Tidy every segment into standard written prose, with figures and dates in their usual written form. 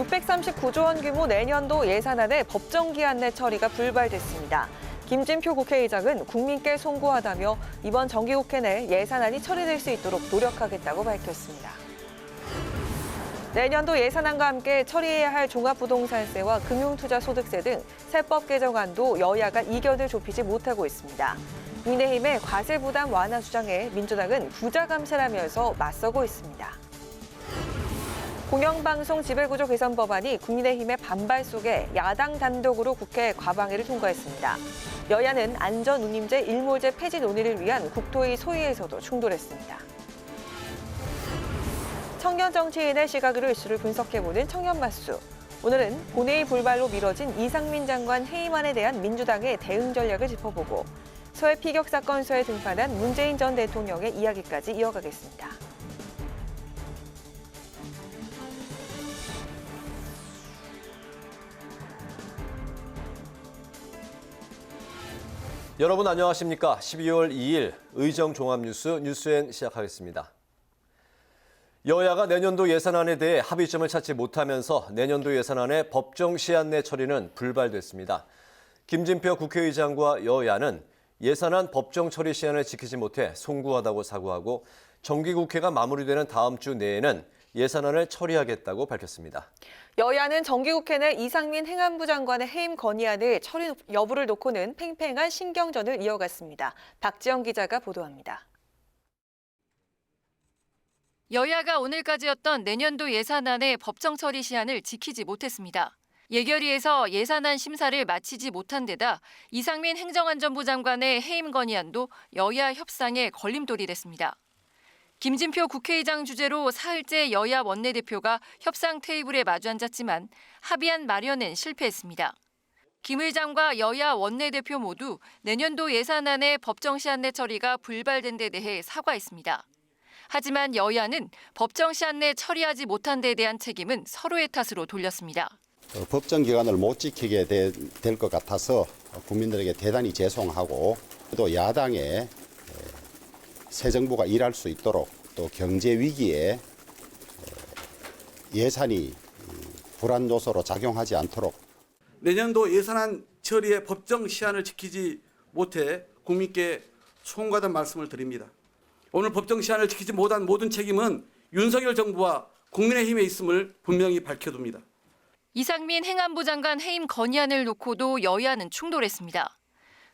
639조 원 규모 내년도 예산안의 법정 기한 내 처리가 불발됐습니다. 김진표 국회의장은 국민께 송구하다며 이번 정기국회 내 예산안이 처리될 수 있도록 노력하겠다고 밝혔습니다. 내년도 예산안과 함께 처리해야 할 종합부동산세와 금융투자소득세 등 세법 개정안도 여야가 이견을 좁히지 못하고 있습니다. 국민의힘의 과세 부담 완화 주장에 민주당은 부자 감세라면서 맞서고 있습니다. 공영방송 지배구조 개선 법안이 국민의힘의 반발 속에 야당 단독으로 국회 과방위를 통과했습니다. 여야는 안전운임제 일몰제 폐지 논의를 위한 국토위 소위에서도 충돌했습니다. 청년 정치인의 시각으로 이슈를 분석해보는 청년맛수. 오늘은 본회의 불발로 미뤄진 이상민 장관 해임안에 대한 민주당의 대응 전략을 짚어보고 서해 피격 사건서에 등판한 문재인 전 대통령의 이야기까지 이어가겠습니다. 여러분 안녕하십니까? 12월 2일 의정 종합뉴스 뉴스엔 시작하겠습니다. 여야가 내년도 예산안에 대해 합의점을 찾지 못하면서 내년도 예산안의 법정 시한 내 처리는 불발됐습니다. 김진표 국회의장과 여야는 예산안 법정 처리 시한을 지키지 못해 송구하다고 사과하고 정기국회가 마무리되는 다음 주 내에는 예산안을 처리하겠다고 밝혔습니다. 여야는 정기국회 내 이상민 행안부 장관의 해임 건의안을 처리 여부를 놓고는 팽팽한 신경전을 이어갔습니다. 박지영 기자가 보도합니다. 여야가 오늘까지였던 내년도 예산안의 법정 처리 시한을 지키지 못했습니다. 예결위에서 예산안 심사를 마치지 못한 데다 이상민 행정안전부 장관의 해임 건의안도 여야 협상의 걸림돌이 됐습니다. 김진표 국회의장 주재로 사흘째 여야 원내대표가 협상 테이블에 마주 앉았지만 합의안 마련엔 실패했습니다. 김 의장과 여야 원내대표 모두 내년도 예산안의 법정 시한 내 처리가 불발된 데 대해 사과했습니다. 하지만 여야는 법정 시한 내 처리하지 못한 데 대한 책임은 서로의 탓으로 돌렸습니다. 법정 기간을 못 지키게 될 것 같아서 국민들에게 대단히 죄송하고 또 야당에 새 정부가 일할 수 있도록 또 경제 위기에 예산이 불안 요소로 작용하지 않도록 내년도 예산안 처리의 법정 시한을 지키지 못해 국민께 송구하다는 말씀을 드립니다. 오늘 법정 시한을 지키지 못한 모든 책임은 윤석열 정부와 국민의힘에 있음을 분명히 밝혀둡니다. 이상민 행안부 장관 해임 건의안을 놓고도 여야는 충돌했습니다.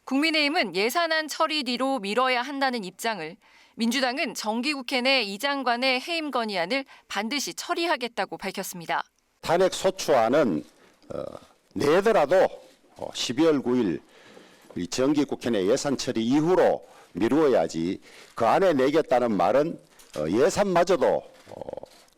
국민의힘은 예산안 처리 뒤로 미뤄야 한다는 입장을, 민주당은 정기국회 내 이 장관의 해임 건의안을 반드시 처리하겠다고 밝혔습니다. 탄핵 소추안은 내더라도 12월 9일 정기국회 내 예산 처리 이후로 미루어야지 그 안에 내겠다는 말은 예산마저도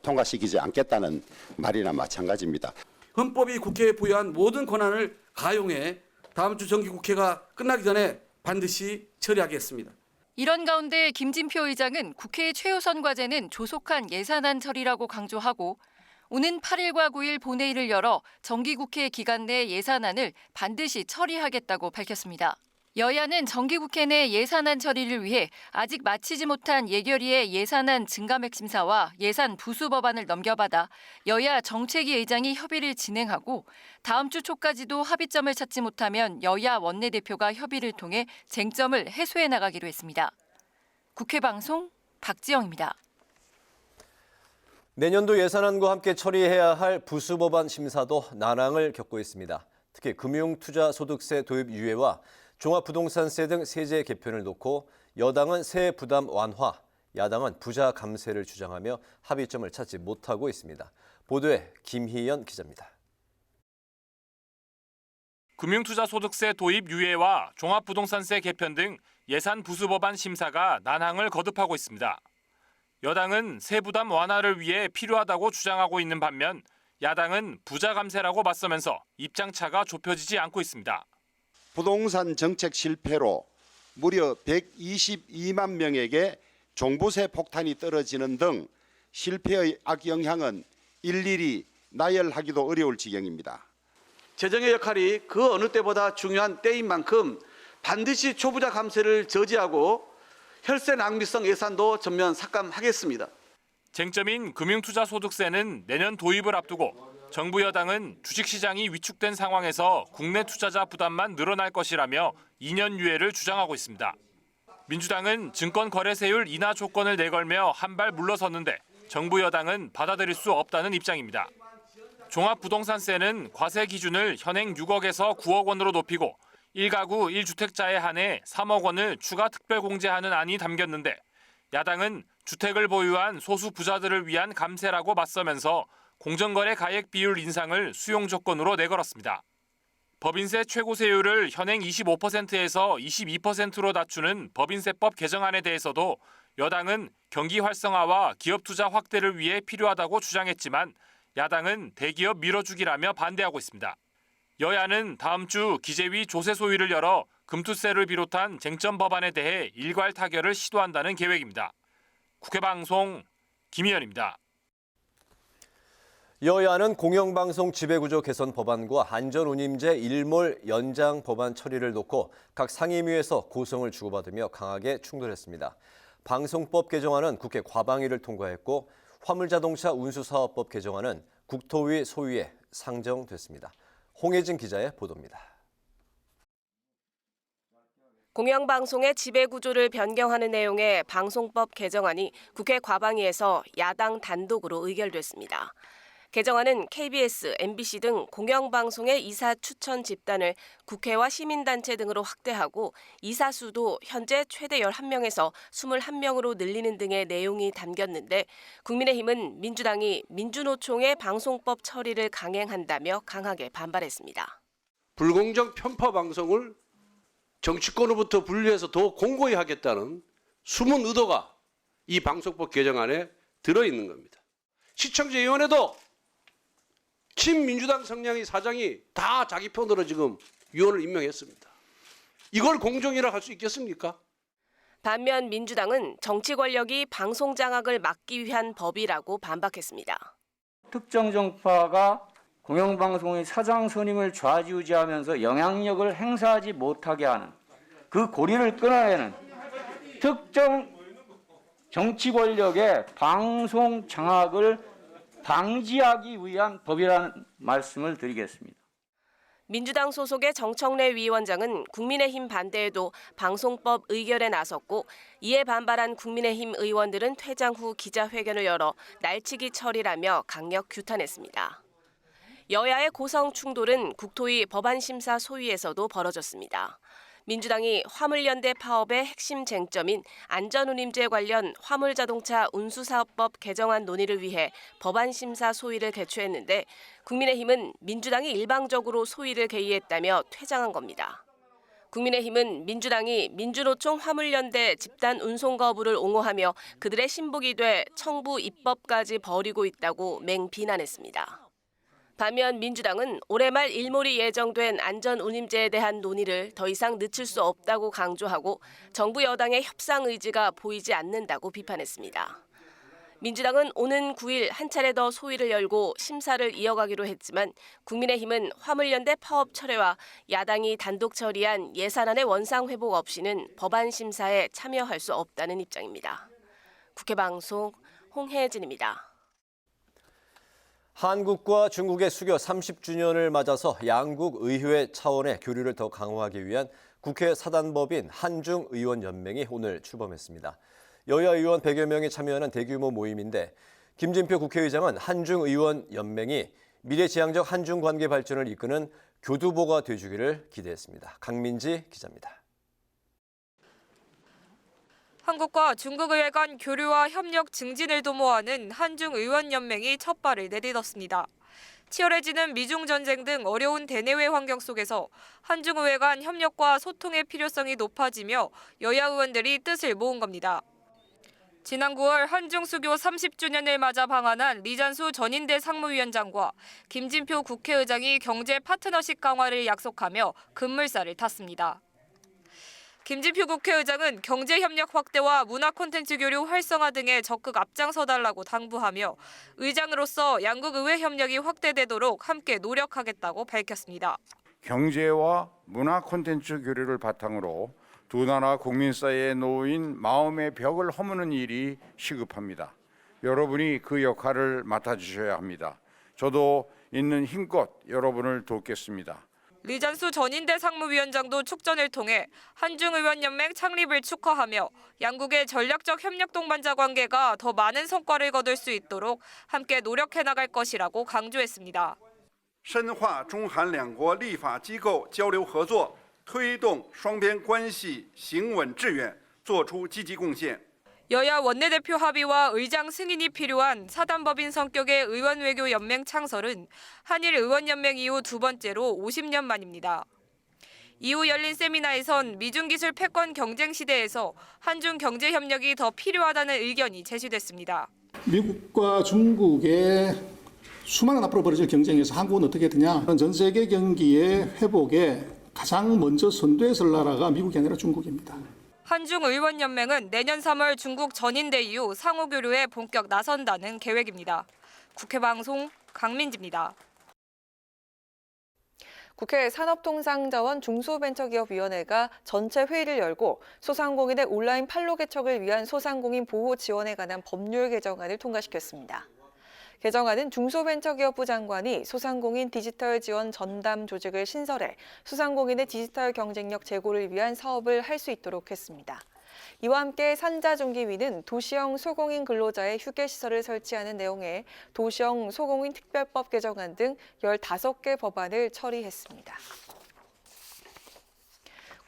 통과시키지 않겠다는 말이나 마찬가지입니다. 헌법이 국회에 부여한 모든 권한을 가용해 다음 주 정기국회가 끝나기 전에 반드시 처리하겠습니다. 이런 가운데 김진표 의장은 국회의 최우선 과제는 조속한 예산안 처리라고 강조하고 오는 8일과 9일 본회의를 열어 정기국회 기간 내 예산안을 반드시 처리하겠다고 밝혔습니다. 여야는 정기국회 내 예산안 처리를 위해 아직 마치지 못한 예결위의 예산안 증감액 심사와 예산 부수 법안을 넘겨받아 여야 정책위 의장이 협의를 진행하고 다음 주 초까지도 합의점을 찾지 못하면 여야 원내대표가 협의를 통해 쟁점을 해소해 나가기로 했습니다. 국회 방송 박지영입니다. 내년도 예산안과 함께 처리해야 할 부수 법안 심사도 난항을 겪고 있습니다. 특히 금융투자소득세 도입 유예와 종합부동산세 등 세제 개편을 놓고 여당은 세액 부담 완화, 야당은 부자 감세를 주장하며 합의점을 찾지 못하고 있습니다. 보도에 김희연 기자입니다. 금융투자소득세 도입 유예와 종합부동산세 개편 등 예산 부수 법안 심사가 난항을 거듭하고 있습니다. 여당은 세 부담 완화를 위해 필요하다고 주장하고 있는 반면 야당은 부자 감세라고 맞서면서 입장차가 좁혀지지 않고 있습니다. 부동산 정책 실패로 무려 122만 명에게 종부세 폭탄이 떨어지는 등 실패의 악영향은 일일이 나열하기도 어려울 지경입니다. 재정의 역할이 그 어느 때보다 중요한 때인 만큼 반드시 초부자 감세를 저지하고 혈세 낭비성 예산도 전면 삭감하겠습니다. 쟁점인 금융투자소득세는 내년 도입을 앞두고 정부 여당은 주식시장이 위축된 상황에서 국내 투자자 부담만 늘어날 것이라며 2년 유예를 주장하고 있습니다. 민주당은 증권거래세율 인하 조건을 내걸며 한 발 물러섰는데 정부 여당은 받아들일 수 없다는 입장입니다. 종합부동산세는 과세 기준을 현행 6억에서 9억 원으로 높이고 1가구 1주택자에 한해 3억 원을 추가 특별공제하는 안이 담겼는데 야당은 주택을 보유한 소수 부자들을 위한 감세라고 맞서면서 공정거래 가액 비율 인상을 수용 조건으로 내걸었습니다. 법인세 최고세율을 현행 25%에서 22%로 낮추는 법인세법 개정안에 대해서도 여당은 경기 활성화와 기업 투자 확대를 위해 필요하다고 주장했지만 야당은 대기업 밀어주기라며 반대하고 있습니다. 여야는 다음 주 기재위 조세 소위를 열어 금투세를 비롯한 쟁점 법안에 대해 일괄 타결을 시도한다는 계획입니다. 국회방송 김희연입니다. 여야는 공영방송 지배구조 개선 법안과 안전운임제 일몰 연장 법안 처리를 놓고 각 상임위에서 고성을 주고받으며 강하게 충돌했습니다. 방송법 개정안은 국회 과방위를 통과했고 화물자동차 운수사업법 개정안은 국토위 소위에 상정됐습니다. 홍혜진 기자의 보도입니다. 공영방송의 지배구조를 변경하는 내용의 방송법 개정안이 국회 과방위에서 야당 단독으로 의결됐습니다. 개정안은 KBS, MBC 등 공영방송의 이사 추천 집단을 국회와 시민단체 등으로 확대하고 이사 수도 현재 최대 11명에서 21명으로 늘리는 등의 내용이 담겼는데 국민의힘은 민주당이 민주노총의 방송법 처리를 강행한다며 강하게 반발했습니다. 불공정 편파 방송을 정치권으로부터 분리해서 더 공고히 하겠다는 숨은 의도가 이 방송법 개정안에 들어있는 겁니다. 시청자위원회도 친민주당 성향의 사장이 다 자기 편으로 지금 위원을 임명했습니다. 이걸 공정이라 할 수 있겠습니까? 반면 민주당은 정치 권력이 방송 장악을 막기 위한 법이라고 반박했습니다. 특정 정파가 공영방송의 사장 선임을 좌지우지하면서 영향력을 행사하지 못하게 하는 그 고리를 끊어내는 특정 정치 권력의 방송 장악을 방지하기 위한 법이라는 말씀을 드리겠습니다. 민주당 소속의 정청래 위원장은 국민의힘 반대에도 방송법 의결에 나섰고 이에 반발한 국민의힘 의원들은 퇴장 후 기자회견을 열어 날치기 처리라며 강력 규탄했습니다. 여야의 고성 충돌은 국토위 법안심사 소위에서도 벌어졌습니다. 민주당이 화물연대 파업의 핵심 쟁점인 안전운임제 관련 화물자동차 운수사업법 개정안 논의를 위해 법안심사 소위를 개최했는데 국민의힘은 민주당이 일방적으로 소위를 개의했다며 퇴장한 겁니다. 국민의힘은 민주당이 민주노총 화물연대 집단 운송 거부를 옹호하며 그들의 신복이 돼 청부 입법까지 벌이고 있다고 맹비난했습니다. 반면 민주당은 올해 말 일몰이 예정된 안전운임제에 대한 논의를 더 이상 늦출 수 없다고 강조하고 정부 여당의 협상 의지가 보이지 않는다고 비판했습니다. 민주당은 오는 9일 한 차례 더 소위를 열고 심사를 이어가기로 했지만 국민의힘은 화물연대 파업 철회와 야당이 단독 처리한 예산안의 원상 회복 없이는 법안 심사에 참여할 수 없다는 입장입니다. 국회방송 홍혜진입니다. 한국과 중국의 수교 30주년을 맞아서 양국 의회 차원의 교류를 더 강화하기 위한 국회 사단법인 한중의원연맹이 오늘 출범했습니다. 여야 의원 100여 명이 참여하는 대규모 모임인데 김진표 국회의장은 한중의원연맹이 미래지향적 한중관계 발전을 이끄는 교두보가 돼주기를 기대했습니다. 강민지 기자입니다. 한국과 중국 의회 간 교류와 협력 증진을 도모하는 한중의원연맹이 첫 발을 내딛었습니다. 치열해지는 미중 전쟁 등 어려운 대내외 환경 속에서 한중의회 간 협력과 소통의 필요성이 높아지며 여야 의원들이 뜻을 모은 겁니다. 지난 9월 한중 수교 30주년을 맞아 방한한 리잔수 전인대 상무위원장과 김진표 국회의장이 경제 파트너십 강화를 약속하며 급물살을 탔습니다. 김진표 국회의장은 경제협력 확대와 문화 콘텐츠 교류 활성화 등에 적극 앞장서달라고 당부하며 의장으로서 양국 의회 협력이 확대되도록 함께 노력하겠다고 밝혔습니다. 경제와 문화 콘텐츠 교류를 바탕으로 두 나라 국민 사이에 놓인 마음의 벽을 허무는 일이 시급합니다. 여러분이 그 역할을 맡아주셔야 합니다. 저도 있는 힘껏 여러분을 돕겠습니다. 리잔수 전인대 상무위원장도 축전을 통해 한중의원연맹 창립을 축하하며 양국의 전략적 협력 동반자 관계가 더 많은 성과를 거둘 수 있도록 함께 노력해 나갈 것이라고 강조했습니다. 深化中韩两国立法机构交流合作，推动双边关系行稳致远，作出积极贡献。 여야 원내대표 합의와 의장 승인이 필요한 사단법인 성격의 의원외교연맹 창설은 한일 의원연맹 이후 두 번째로 50년 만입니다. 이후 열린 세미나에선 미중기술 패권 경쟁 시대에서 한중 경제협력이 더 필요하다는 의견이 제시됐습니다. 미국과 중국의 수많은 앞으로 벌어질 경쟁에서 한국은 어떻게 되냐? 전 세계 경기의 회복에 가장 먼저 선두에 설 나라가 미국이 아니라 중국입니다. 한중의원연맹은 내년 3월 중국 전인대 이후 상호교류에 본격 나선다는 계획입니다. 국회방송 강민지입니다. 국회 산업통상자원 중소벤처기업위원회가 전체 회의를 열고 소상공인의 온라인 판로 개척을 위한 소상공인 보호 지원에 관한 법률 개정안을 통과시켰습니다. 개정안은 중소벤처기업부 장관이 소상공인 디지털 지원 전담 조직을 신설해 소상공인의 디지털 경쟁력 제고를 위한 사업을 할 수 있도록 했습니다. 이와 함께 산자중기위는 도시형 소공인 근로자의 휴게시설을 설치하는 내용의 도시형 소공인 특별법 개정안 등 15개 법안을 처리했습니다.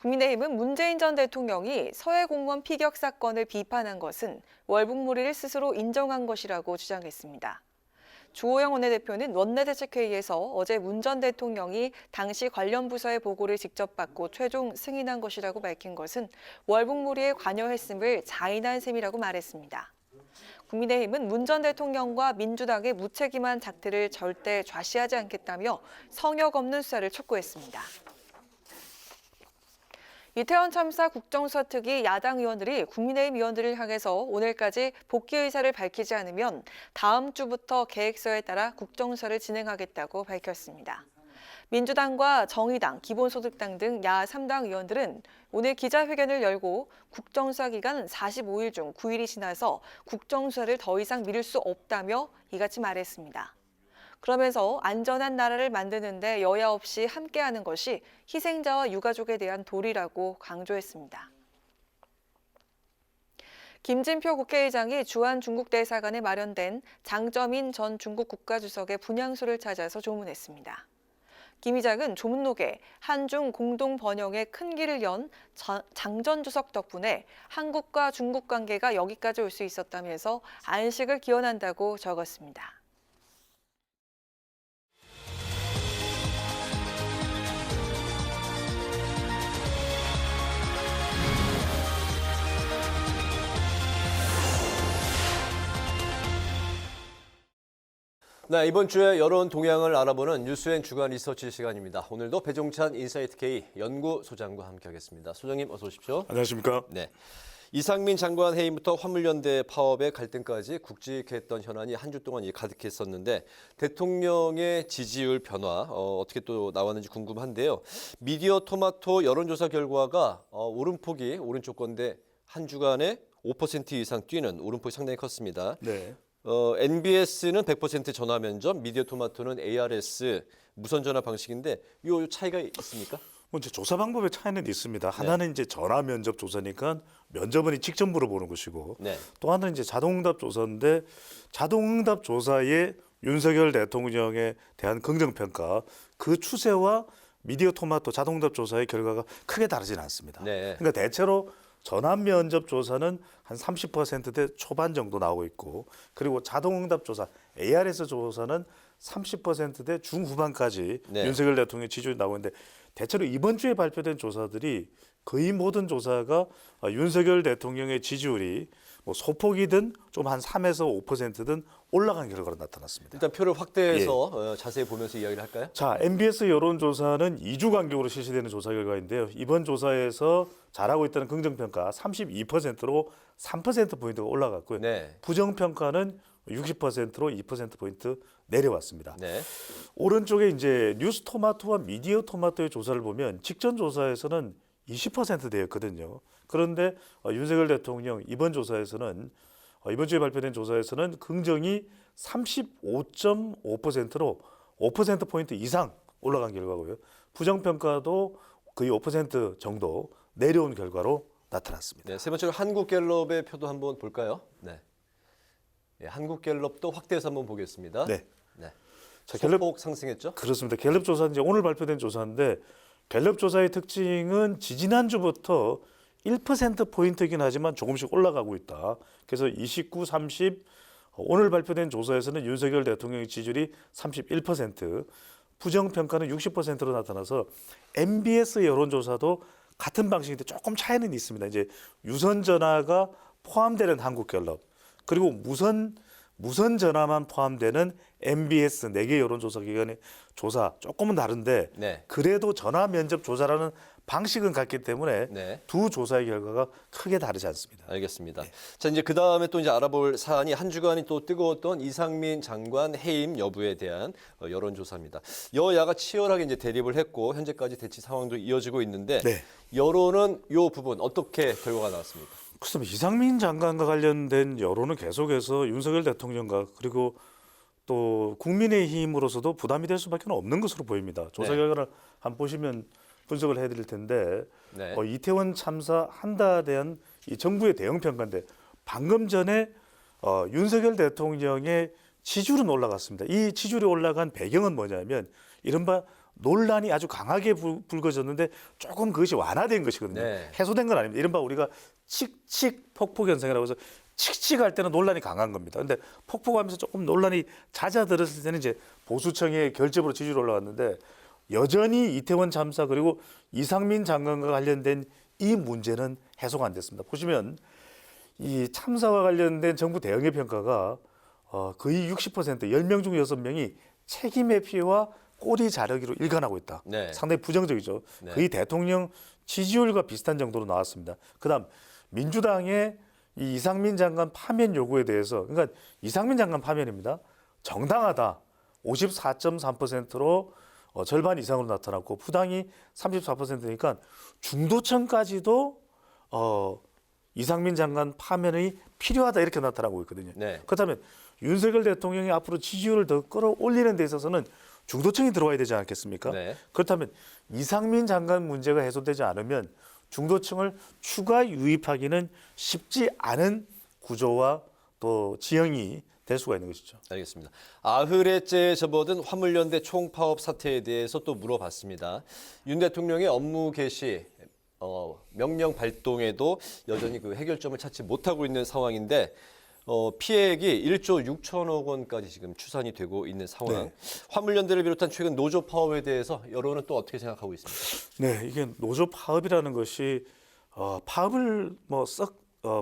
국민의힘은 문재인 전 대통령이 서해 공무원 피격 사건을 비판한 것은 월북무리를 스스로 인정한 것이라고 주장했습니다. 주호영 원내대표는 원내대책회의에서 어제 문 전 대통령이 당시 관련 부서의 보고를 직접 받고 최종 승인한 것이라고 밝힌 것은 월북무리에 관여했음을 자인한 셈이라고 말했습니다. 국민의힘은 문 전 대통령과 민주당의 무책임한 작태를 절대 좌시하지 않겠다며 성역 없는 수사를 촉구했습니다. 이태원 참사 국정수사 특위 야당 의원들이 국민의힘 의원들을 향해서 오늘까지 복귀 의사를 밝히지 않으면 다음 주부터 계획서에 따라 국정수사를 진행하겠다고 밝혔습니다. 민주당과 정의당, 기본소득당 등 야 3당 의원들은 오늘 기자회견을 열고 국정수사 기간 45일 중 9일이 지나서 국정수사를 더 이상 미룰 수 없다며 이같이 말했습니다. 그러면서 안전한 나라를 만드는 데 여야 없이 함께하는 것이 희생자와 유가족에 대한 도리라고 강조했습니다. 김진표 국회의장이 주한 중국 대사관에 마련된 장점인 전 중국 국가주석의 분향소를 찾아서 조문했습니다. 김 의장은 조문록에 한중 공동 번영에 큰 길을 연 장 전 주석 덕분에 한국과 중국 관계가 여기까지 올 수 있었다면서 안식을 기원한다고 적었습니다. 네, 이번 주에 여론 동향을 알아보는 뉴스엔 주간 리서치 시간입니다. 오늘도 배종찬 인사이트 K 연구소장과 함께하겠습니다. 소장님 어서 오십시오. 안녕하십니까? 네, 이상민 장관 해임부터 화물연대 파업의 갈등까지 굵직했던 현안이 한 주 동안 가득했었는데 대통령의 지지율 변화 어떻게 또 나왔는지 궁금한데요. 미디어 토마토 여론조사 결과가 오름폭이 오른쪽 건데 한 주간에 5% 이상 뛰는 오름폭이 상당히 컸습니다. 네. NBS는 100% 전화 면접, 미디어 토마토는 ARS 무선 전화 방식인데 요 차이가 있습니까? 뭐 이제 조사 방법의 차이는 있습니다. 하나는 이제 전화 면접 조사니까 면접은 직접 물어보는 것이고, 네. 또 하나는 이제 자동응답 조사인데 자동응답 조사에 윤석열 대통령에 대한 긍정 평가 그 추세와 미디어 토마토 자동응답 조사의 결과가 크게 다르지는 않습니다. 네. 그러니까 대체로 전화 면접 조사는 한 30%대 초반 정도 나오고 있고, 그리고 자동응답 조사 ARS 조사는 30%대 중후반까지 네. 윤석열 대통령의 지지율이 나오고 있는데, 대체로 이번 주에 발표된 조사들이 거의 모든 조사가 윤석열 대통령의 지지율이 뭐 소폭이든 좀 한 3에서 5%든 올라간 결과로 나타났습니다. 일단 표를 확대해서 자세히 보면서 이야기를 할까요? 자, MBS 여론조사는 2주 간격으로 실시되는 조사 결과인데요. 이번 조사에서 잘하고 있다는 긍정평가 32%로 3%포인트가 올라갔고요. 네. 부정평가는 60%로 2%포인트 내려왔습니다. 네. 오른쪽에 이제 뉴스 토마토와 미디어 토마토의 조사를 보면 직전 조사에서는 20%대였거든요. 그런데 윤석열 대통령 이번 조사에서는 이번 주에 발표된 조사에서는 긍정이 35.5%로 5%포인트 이상 올라간 결과고요. 부정평가도 거의 5% 정도 내려온 결과로 나타났습니다. 네, 세 번째로 한국갤럽의 표도 한번 볼까요? 네. 네, 한국갤럽도 확대해서 한번 보겠습니다. 네. 네. 자, 소폭 상승했죠? 그렇습니다. 갤럽 조사 이제 오늘 발표된 조사인데 갤럽 조사의 특징은 지지난주부터 1%포인트이긴 하지만 조금씩 올라가고 있다. 그래서 29, 30 오늘 발표된 조사에서는 윤석열 대통령의 지지율이 31%, 부정평가는 60%로 나타나서 MBS 여론조사도 같은 방식인데 조금 차이는 있습니다. 이제 유선 전화가 포함되는 한국갤럽 그리고 무선 전화만 포함되는 MBS 4개 여론조사 기관의 조사 조금은 다른데 네. 그래도 전화 면접 조사라는 방식은 같기 때문에 네. 두 조사의 결과가 크게 다르지 않습니다. 알겠습니다. 자, 이제 그 다음에 또 이제 알아볼 사안이 한 주간이 또 뜨거웠던 이상민 장관 해임 여부에 대한 여론조사입니다. 여야가 치열하게 이제 대립을 했고 현재까지 대치 상황도 이어지고 있는데 네. 여론은 이 부분 어떻게 결과가 나왔습니까? 그렇습니다. 이상민 장관과 관련된 여론은 계속해서 윤석열 대통령과 그리고 또 국민의힘으로서도 부담이 될 수밖에 없는 것으로 보입니다. 조사 네. 결과를 한번 보시면 분석을 해드릴 텐데 네. 이태원 참사 한다에 대한 이 정부의 대응 평가인데 방금 전에 윤석열 대통령의 지지율은 올라갔습니다. 이 지지율이 올라간 배경은 뭐냐면 이른바 논란이 아주 강하게 불거졌는데 조금 그것이 완화된 것이거든요. 네. 해소된 건 아닙니다. 이른바 우리가 칙칙 폭폭 현상이라고 해서 칙칙할 때는 논란이 강한 겁니다. 근데 폭폭하면서 조금 논란이 잦아들었을 때는 이제 보수청의 결집으로 지지율이 올라갔는데 여전히 이태원 참사 그리고 이상민 장관과 관련된 이 문제는 해소가 안 됐습니다. 보시면 이 참사와 관련된 정부 대응의 평가가 거의 60% 10명 중 6명이 책임의 피해와 꼬리 자르기로 일관하고 있다. 네. 상당히 부정적이죠. 네. 거의 대통령 지지율과 비슷한 정도로 나왔습니다. 그다음 민주당의 이 이상민 장관 파면 요구에 대해서 그러니까 이상민 장관 파면입니다. 정당하다. 54.3%로 절반 이상으로 나타났고 부당이 34%니까 중도층까지도 이상민 장관 파면이 필요하다 이렇게 나타나고 있거든요. 네. 그렇다면 윤석열 대통령이 앞으로 지지율을 더 끌어올리는 데 있어서는 중도층이 들어와야 되지 않겠습니까? 네. 그렇다면 이상민 장관 문제가 해소되지 않으면 중도층을 추가 유입하기는 쉽지 않은 구조와 또 지형이 될 수가 있는 것이죠. 알겠습니다. 아흐레째에 접어든 화물연대 총파업 사태에 대해서 또 물어봤습니다. 윤 대통령의 업무 개시, 명령 발동에도 여전히 그 해결점을 찾지 못하고 있는 상황인데 피해액이 1조 6천억 원까지 지금 추산이 되고 있는 상황. 네. 화물연대를 비롯한 최근 노조 파업에 대해서 여론은 또 어떻게 생각하고 있습니까? 네, 이게 노조 파업이라는 것이 파업을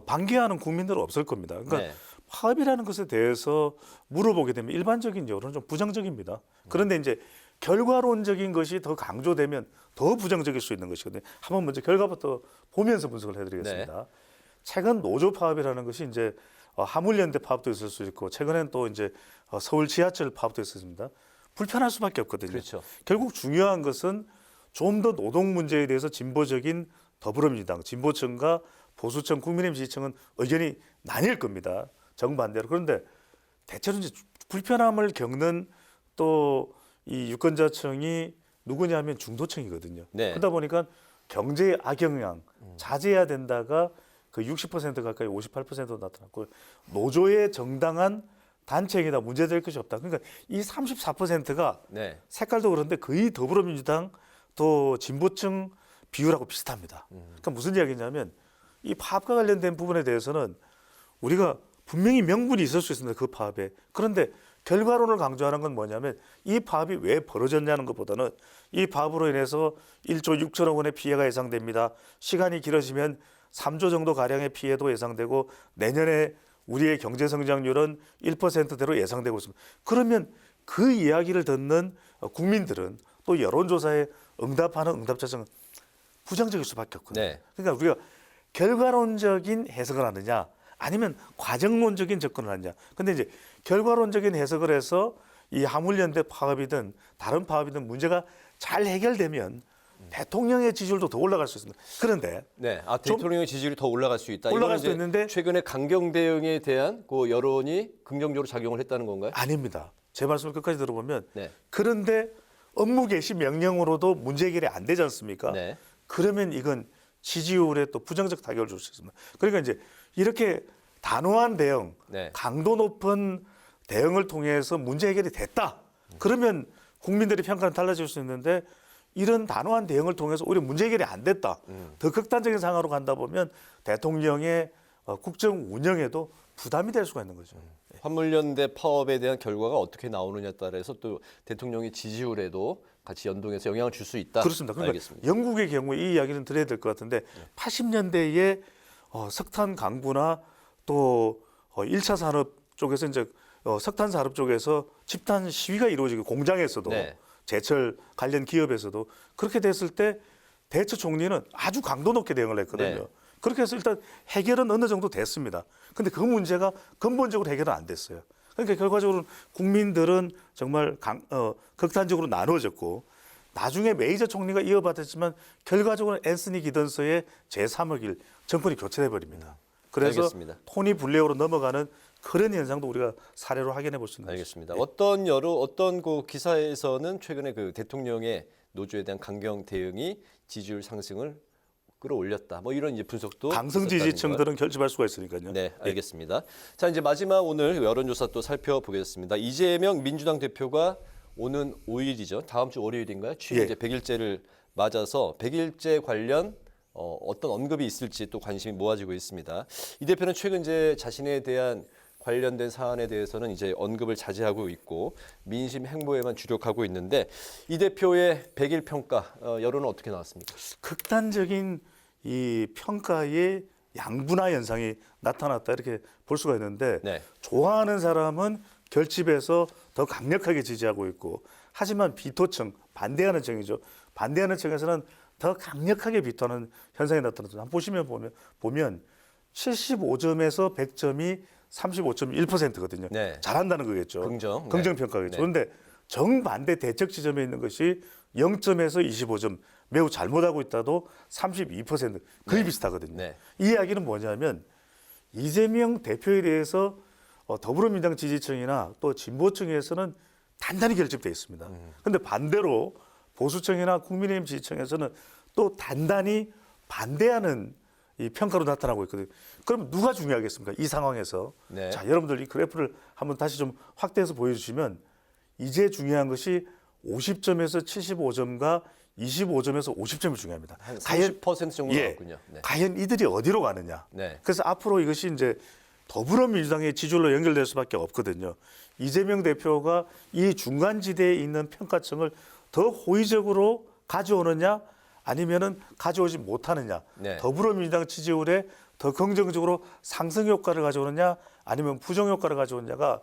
반기하는 국민들은 없을 겁니다. 그러니까 네. 파업이라는 것에 대해서 물어보게 되면 일반적인 여론은 좀 부정적입니다. 그런데 이제 결과론적인 것이 더 강조되면 더 부정적일 수 있는 것이거든요. 한번 먼저 결과부터 보면서 분석을 해드리겠습니다. 네. 최근 노조 파업이라는 것이 이제 화물연대 파업도 있을 수 있고 최근엔 또 이제 서울 지하철 파업도 있었습니다. 불편할 수밖에 없거든요. 그렇죠. 결국 중요한 것은 좀 더 노동 문제에 대해서 진보적인 더불어민주당, 진보층과 보수층, 국민의힘 지지층은 의견이 나뉠 겁니다. 정반대로. 그런데 대체로 이제 불편함을 겪는 또 이 유권자층이 누구냐면 중도층이거든요. 네. 그러다 보니까 경제의 악영향, 자제해야 된다가 그 60% 가까이 58%로 나타났고 노조의 정당한 단체이다 문제될 것이 없다. 그러니까 이 34%가 네. 색깔도 그런데 거의 더불어민주당 또 진보층 비율하고 비슷합니다. 그러니까 무슨 이야기냐면 이 파업과 관련된 부분에 대해서는 우리가 분명히 명분이 있을 수 있습니다. 그 파업에. 그런데 결과론을 강조하는 건 뭐냐면 이 파업이 왜 벌어졌냐는 것보다는 이 파업으로 인해서 1조 6천억 원의 피해가 예상됩니다. 시간이 길어지면 3조 정도 가량의 피해도 예상되고 내년에 우리의 경제 성장률은 1%대로 예상되고 있습니다. 그러면 그 이야기를 듣는 국민들은 또 여론조사에 응답하는 응답자층은 부정적일 수밖에 없거든요. 네. 그러니까 우리가 결과론적인 해석을 하느냐 아니면 과정론적인 접근을 하느냐. 근데 이제 결과론적인 해석을 해서 이 화물연대 파업이든 다른 파업이든 문제가 잘 해결되면 대통령의 지지율도 더 올라갈 수 있습니다. 그런데 네, 대통령의 지지율이 더 올라갈 수 있다. 올라갈 이거는 수도 이제 있는데 최근에 강경 대응에 대한 그 여론이 긍정적으로 작용을 했다는 건가요? 아닙니다. 제 말씀을 끝까지 들어보면 네. 그런데 업무 개시 명령으로도 문제 해결이 안 되지 않습니까? 네. 그러면 이건 지지율에 또 부정적 타격을 줄 수 있습니다. 그러니까 이제 이렇게 단호한 대응, 네. 강도 높은 대응을 통해서 문제 해결이 됐다. 그러면 국민들의 평가는 달라질 수 있는데 이런 단호한 대응을 통해서 오히려 문제 해결이 안 됐다. 더 극단적인 상황으로 간다 보면 대통령의 국정 운영에도 부담이 될 수가 있는 거죠. 화물연대 파업에 대한 결과가 어떻게 나오느냐에 따라서 또 대통령의 지지율에도 같이 연동해서 영향을 줄 수 있다. 그렇습니다. 그러니까 알겠습니다. 영국의 경우에 이 이야기는 드려야 될 것 같은데 80년대에 석탄 강부나 또 1차 산업 쪽에서 이제 석탄 산업 쪽에서 집단 시위가 이루어지고 공장에서도 네. 제철 관련 기업에서도 그렇게 됐을 때 대처 총리는 아주 강도 높게 대응을 했거든요. 네. 그렇게 해서 일단 해결은 어느 정도 됐습니다. 근데 그 문제가 근본적으로 해결은 안 됐어요. 그러니까 결과적으로 국민들은 정말 극단적으로 나눠졌고 나중에 메이저 총리가 이어받았지만 결과적으로 앤서니 기던서의 제3의 길 정권이 교체돼 버립니다. 그래서 알겠습니다. 토니 블레어로 넘어가는 그런 현상도 우리가 사례로 확인해 볼 수 있는 거죠. 알겠습니다. 어떤 그 기사에서는 최근에 그 대통령의 노조에 대한 강경 대응이 지지율 상승을 끌어올렸다. 뭐 이런 이제 분석도 강성 있었다는 지지층들은 결집할 수가 있으니까요. 네, 알겠습니다. 자, 이제 마지막 오늘 여론조사 또 살펴보겠습니다. 이재명 민주당 대표가 오는 5일이죠. 다음 주 월요일인가요? 취임 이제 100일째를 맞아서 100일째 관련 어떤 언급이 있을지 또 관심이 모아지고 있습니다. 이 대표는 최근 이제 자신에 대한 관련된 사안에 대해서는 이제 언급을 자제하고 있고 민심 행보에만 주력하고 있는데 이 대표의 100일 평가 여론은 어떻게 나왔습니까? 극단적인 이 평가의 양분화 현상이 나타났다 이렇게 볼 수가 있는데 네. 좋아하는 사람은 결집해서 더 강력하게 지지하고 있고 하지만 비토층, 반대하는 층이죠. 반대하는 층에서는 더 강력하게 비토하는 현상이 나타났죠. 한번 보면 75점에서 100점이 35.1%거든요. 네. 잘한다는 거겠죠. 긍정 평가겠죠. 네. 그런데 정반대 대척 지점에 있는 것이 0점에서 25점 매우 잘못하고 있다도 32% 거의 비슷하거든요. 네. 이 이야기는 뭐냐면 이재명 대표에 대해서 더불어민주당 지지층이나 또 진보층에서는 단단히 결집돼 있습니다. 그런데 반대로 보수층이나 국민의힘 지지층에서는 또 단단히 반대하는 이 평가로 나타나고 있거든요. 그럼 누가 중요하겠습니까? 이 상황에서. 네. 자, 여러분들 이 그래프를 한번 다시 좀 확대해서 보여주시면 이제 중요한 것이 50점에서 75점과 25점에서 50점이 중요합니다. 한 30% 정도 나왔군요. 네. 과연 이들이 어디로 가느냐. 네. 그래서 앞으로 이것이 이제 더불어민주당의 지지율로 연결될 수밖에 없거든요. 이재명 대표가 이 중간지대에 있는 평가층을 더 호의적으로 가져오느냐 아니면은 가져오지 못하느냐. 네. 더불어민주당 지지율에 더 긍정적으로 상승 효과를 가져오느냐 아니면 부정 효과를 가져오느냐가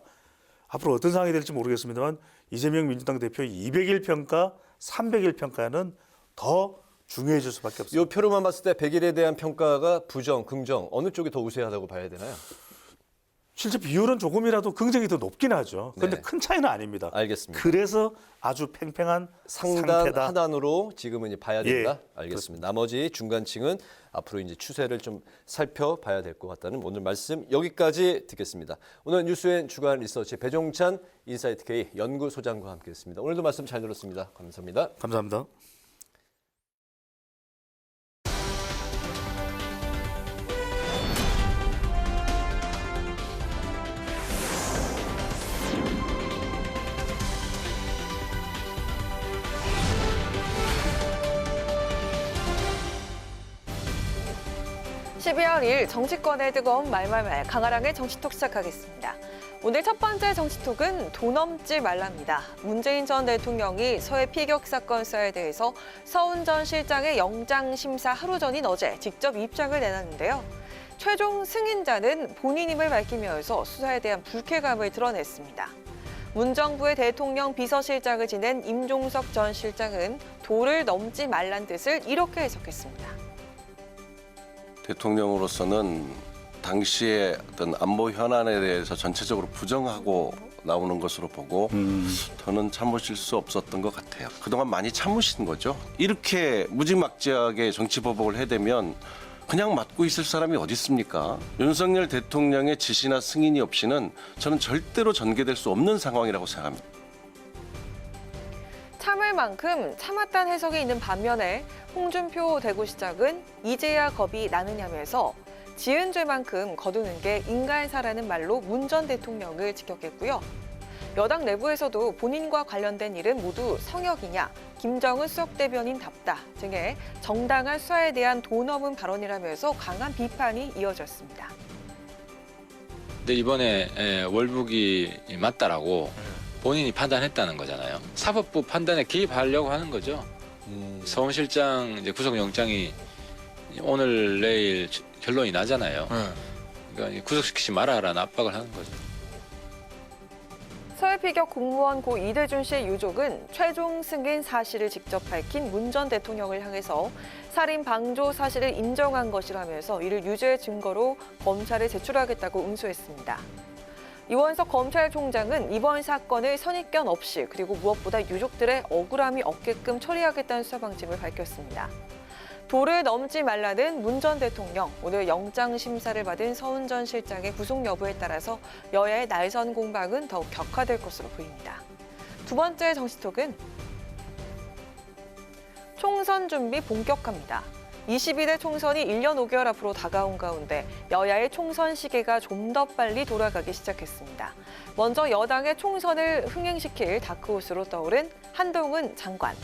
앞으로 어떤 상황이 될지 모르겠습니다만 이재명 민주당 대표의 200일 평가, 300일 평가는 더 중요해질 수밖에 없습니다. 이 표로만 봤을 때 100일에 대한 평가가 부정, 긍정 어느 쪽이 더 우세하다고 봐야 되나요? 실제 비율은 조금이라도 긍정이 더 높긴 하죠. 그런데 네. 큰 차이는 아닙니다. 알겠습니다. 그래서 아주 팽팽한 상단 상태다. 하단으로 지금은 이제 봐야 된다. 예, 알겠습니다. 나머지 중간층은 앞으로 이제 추세를 좀 살펴봐야 될 것 같다는 오늘 말씀 여기까지 듣겠습니다. 오늘 뉴스엔 주간 리서치 배종찬 인사이트 K 연구소장과 함께했습니다. 오늘도 말씀 잘 들었습니다. 감사합니다. 감사합니다. (12월 2일) 정치권의 뜨거운 말말말 강아랑의 정치톡 시작하겠습니다. 오늘 첫 번째 정치톡은 도 넘지 말랍니다. 문재인 전 대통령이 서해 피격 사건 수사에 대해서 서훈 전 실장의 영장 심사 하루 전인 어제 직접 입장을 내놨는데요. 최종 승인자는 본인임을 밝히면서 수사에 대한 불쾌감을 드러냈습니다. 문정부의 대통령 비서실장을 지낸 임종석 전 실장은 도를 넘지 말란 뜻을 이렇게 해석했습니다. 대통령으로서는 당시의 어떤 안보 현안에 대해서 전체적으로 부정하고 나오는 것으로 보고 더는 참으실 수 없었던 것 같아요. 그동안 많이 참으신 거죠. 이렇게 무지막지하게 정치 보복을 해대면 그냥 맡고 있을 사람이 어디 있습니까? 윤석열 대통령의 지시나 승인이 없이는 저는 절대로 전개될 수 없는 상황이라고 생각합니다. 참을 만큼 참았다는 해석이 있는 반면에 홍준표 대구시장은 이제야 겁이 나느냐면서 지은 죄만큼 거두는 게 인간사라는 말로 문 전 대통령을 직격했고요. 여당 내부에서도 본인과 관련된 일은 모두 성역이냐, 김정은 수석 대변인답다 등의 정당한 수사에 대한 돈 없는 발언이라면서 강한 비판이 이어졌습니다. 근데 이번에 월북이 맞다라고 본인이 판단했다는 거잖아요. 사법부 판단에 개입하려고 하는 거죠. 서훈실장 이제 구속영장이 오늘 내일 결론이 나잖아요. 그러니까 구속시키지 말아라는 압박을 하는 거죠. 서해피격 공무원 고 이대준 씨의 유족은 최종 승인 사실을 직접 밝힌 문 전 대통령을 향해서 살인 방조 사실을 인정한 것이라면서 이를 유죄 증거로 검찰에 제출하겠다고 응수했습니다. 이원석 검찰총장은 이번 사건을 선입견 없이 그리고 무엇보다 유족들의 억울함이 없게끔 처리하겠다는 수사 방침을 밝혔습니다. 도를 넘지 말라는 문 전 대통령, 오늘 영장 심사를 받은 서훈 전 실장의 구속 여부에 따라서 여야의 날선 공방은 더욱 격화될 것으로 보입니다. 두 번째 정치톡은 총선 준비 본격화입니다. 22대 총선이 1년 5개월 앞으로 다가온 가운데 여야의 총선 시계가 좀 더 빨리 돌아가기 시작했습니다. 먼저 여당의 총선을 흥행시킬 다크호스로 떠오른 한동훈 장관.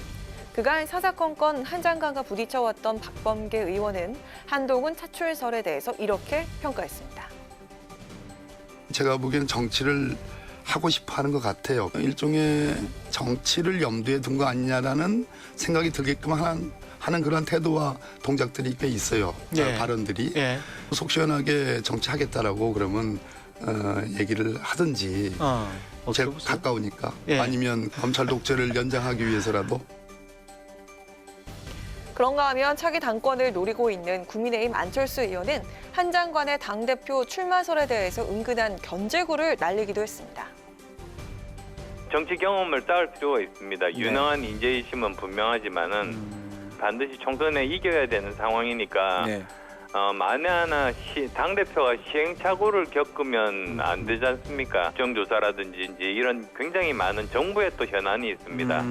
그간 사사건건 한 장관과 부딪혀왔던 박범계 의원은 한동훈 차출설에 대해서 이렇게 평가했습니다. 제가 보기에는 정치를 하고 싶어 하는 것 같아요. 일종의 정치를 염두에 둔 거 아니냐라는 생각이 들게끔 하는 그런 태도와 동작들이 꽤 있어요. 발언들이. 속 시원하게 정치하겠다라고 그러면 얘기를 하든지 제일 가까우니까 아니면 검찰 독재를 연장하기 위해서라도 그런가 하면 차기 당권을 노리고 있는 국민의힘 안철수 의원은 한 장관의 당대표 출마설에 대해서 은근한 견제구를 날리기도 했습니다. 정치 경험을 쌓을 필요가 있습니다. 유능한 인재이심은 분명하지만은 반드시 총선에 이겨야 되는 상황이니까 만에 하나 당대표가 시행착오를 겪으면 안 되지 않습니까? 국정조사라든지 이제 이런 굉장히 많은 정부의 또 현안이 있습니다.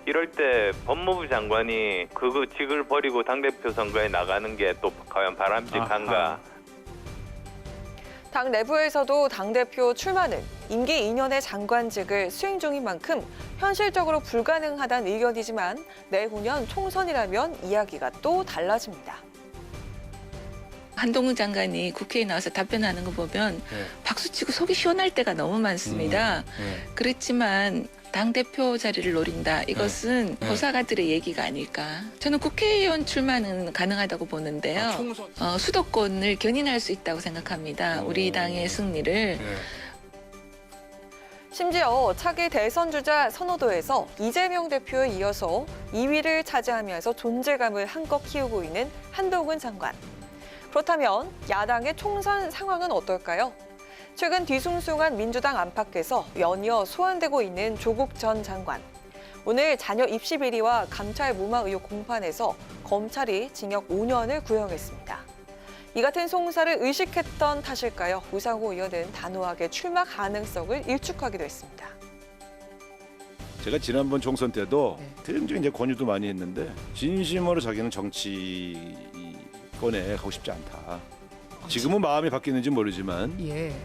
이럴 때 법무부 장관이 그 직을 버리고 당대표 선거에 나가는 게 또 과연 바람직한가? 당 내부에서도 당대표 출마는 임기 2년의 장관직을 수행 중인 만큼 현실적으로 불가능하다는 의견이지만 내후년 총선이라면 이야기가 또 달라집니다. 한동훈 장관이 국회에 나와서 답변하는 거 보면 박수치고 속이 시원할 때가 너무 많습니다. 그렇지만 당대표 자리를 노린다. 이것은 호사가들의 얘기가 아닐까. 저는 국회의원 출마는 가능하다고 보는데요. 수도권을 견인할 수 있다고 생각합니다. 우리 당의 승리를. 심지어 차기 대선 주자 선호도에서 이재명 대표에 이어서 2위를 차지하면서 존재감을 한껏 키우고 있는 한동훈 장관. 그렇다면 야당의 총선 상황은 어떨까요? 최근 뒤숭숭한 민주당 안팎에서 연이어 소환되고 있는 조국 전 장관. 오늘 자녀 입시 비리와 감찰 무마 의혹 공판에서 검찰이 징역 5년을 구형했습니다. 이 같은 송사를 의식했던 탓일까요? 우상호 의원은 단호하게 출마 가능성을 일축하기도 했습니다. 제가 지난번 총선 때도 굉장히 이제 권유도 많이 했는데 진심으로 자기는 정치권에 가고 싶지 않다. 지금은 마음이 바뀌는지 모르지만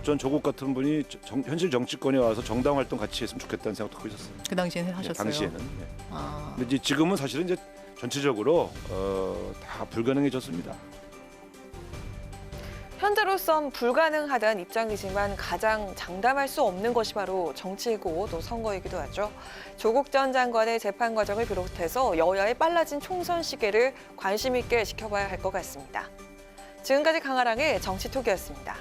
전 조국 같은 분이 현실 정치권에 와서 정당 활동 같이 했으면 좋겠다는 생각도 하고 있었어요. 그 당시에는 하셨어요? 당시에는. 근데 이제 지금은 사실은 이제 전체적으로 다 불가능해졌습니다. 현재로선 불가능하다는 입장이지만 가장 장담할 수 없는 것이 바로 정치이고 또 선거이기도 하죠. 조국 전 장관의 재판 과정을 비롯해서 여야의 빨라진 총선 시계를 관심 있게 지켜봐야 할 것 같습니다. 지금까지 강아랑의 정치톡이었습니다.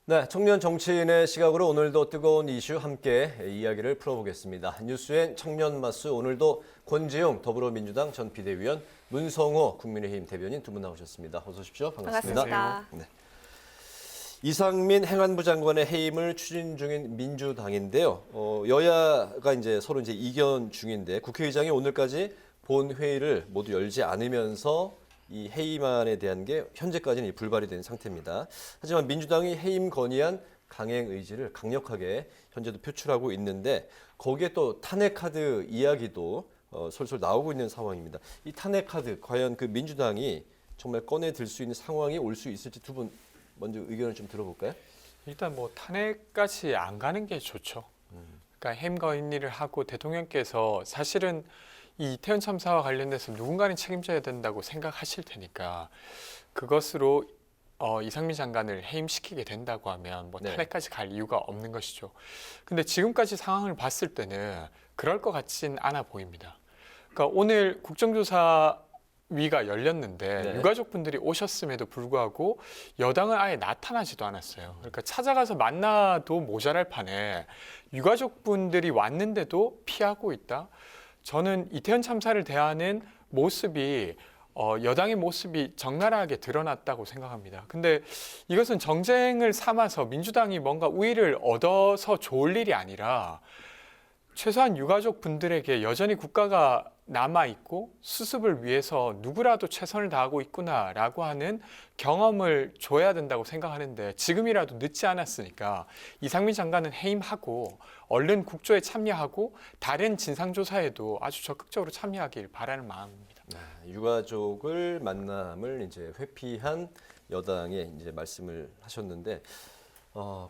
네, 청년 정치인의 시각으로 오늘도 뜨거운 이슈 함께 이야기를 풀어보겠습니다. 뉴스엔 청년 마수 오늘도 권지용 더불어민주당 전 비대위원, 문성호 국민의힘 대변인 두 분 나오셨습니다. 어서 오십시오. 반갑습니다. 반갑습니다. 네. 이상민 행안부 장관의 해임을 추진 중인 민주당인데요. 여야가 서로 이견 중인데 국회의장이 오늘까지 본 회의를 모두 열지 않으면서 이 해임안에 대한 게 현재까지는 불발이 된 상태입니다. 하지만 민주당이 해임 건의안 강행 의지를 강력하게 현재도 표출하고 있는데 거기에 또 탄핵 카드 이야기도 솔솔 나오고 있는 상황입니다. 이 탄핵 카드 과연 그 민주당이 정말 꺼내 들 수 있는 상황이 올 수 있을지 두 분 먼저 의견을 좀 들어볼까요? 일단 뭐 탄핵까지 안 가는 게 좋죠. 그러니까 해임 건의를 하고 대통령께서 사실은 이 이태원 참사와 관련돼서 누군가는 책임져야 된다고 생각하실 테니까 그것으로 이상민 장관을 해임시키게 된다고 하면 뭐 탄핵까지 갈 이유가 없는 것이죠. 근데 지금까지 상황을 봤을 때는 그럴 것 같진 않아 보입니다. 그러니까 오늘 국정조사위가 열렸는데 유가족분들이 오셨음에도 불구하고 여당은 아예 나타나지도 않았어요. 그러니까 찾아가서 만나도 모자랄 판에 유가족분들이 왔는데도 피하고 있다. 저는 이태원 참사를 대하는 모습이 여당의 모습이 적나라하게 드러났다고 생각합니다. 근데 이것은 정쟁을 삼아서 민주당이 뭔가 우위를 얻어서 좋을 일이 아니라 최소한 유가족 분들에게 여전히 국가가 남아있고 수습을 위해서 누구라도 최선을 다하고 있구나라고 하는 경험을 줘야 된다고 생각하는데 지금이라도 늦지 않았으니까 이상민 장관은 해임하고 얼른 국조에 참여하고 다른 진상조사에도 아주 적극적으로 참여하길 바라는 마음입니다. 유가족을 만남을 회피한 여당의 말씀을 하셨는데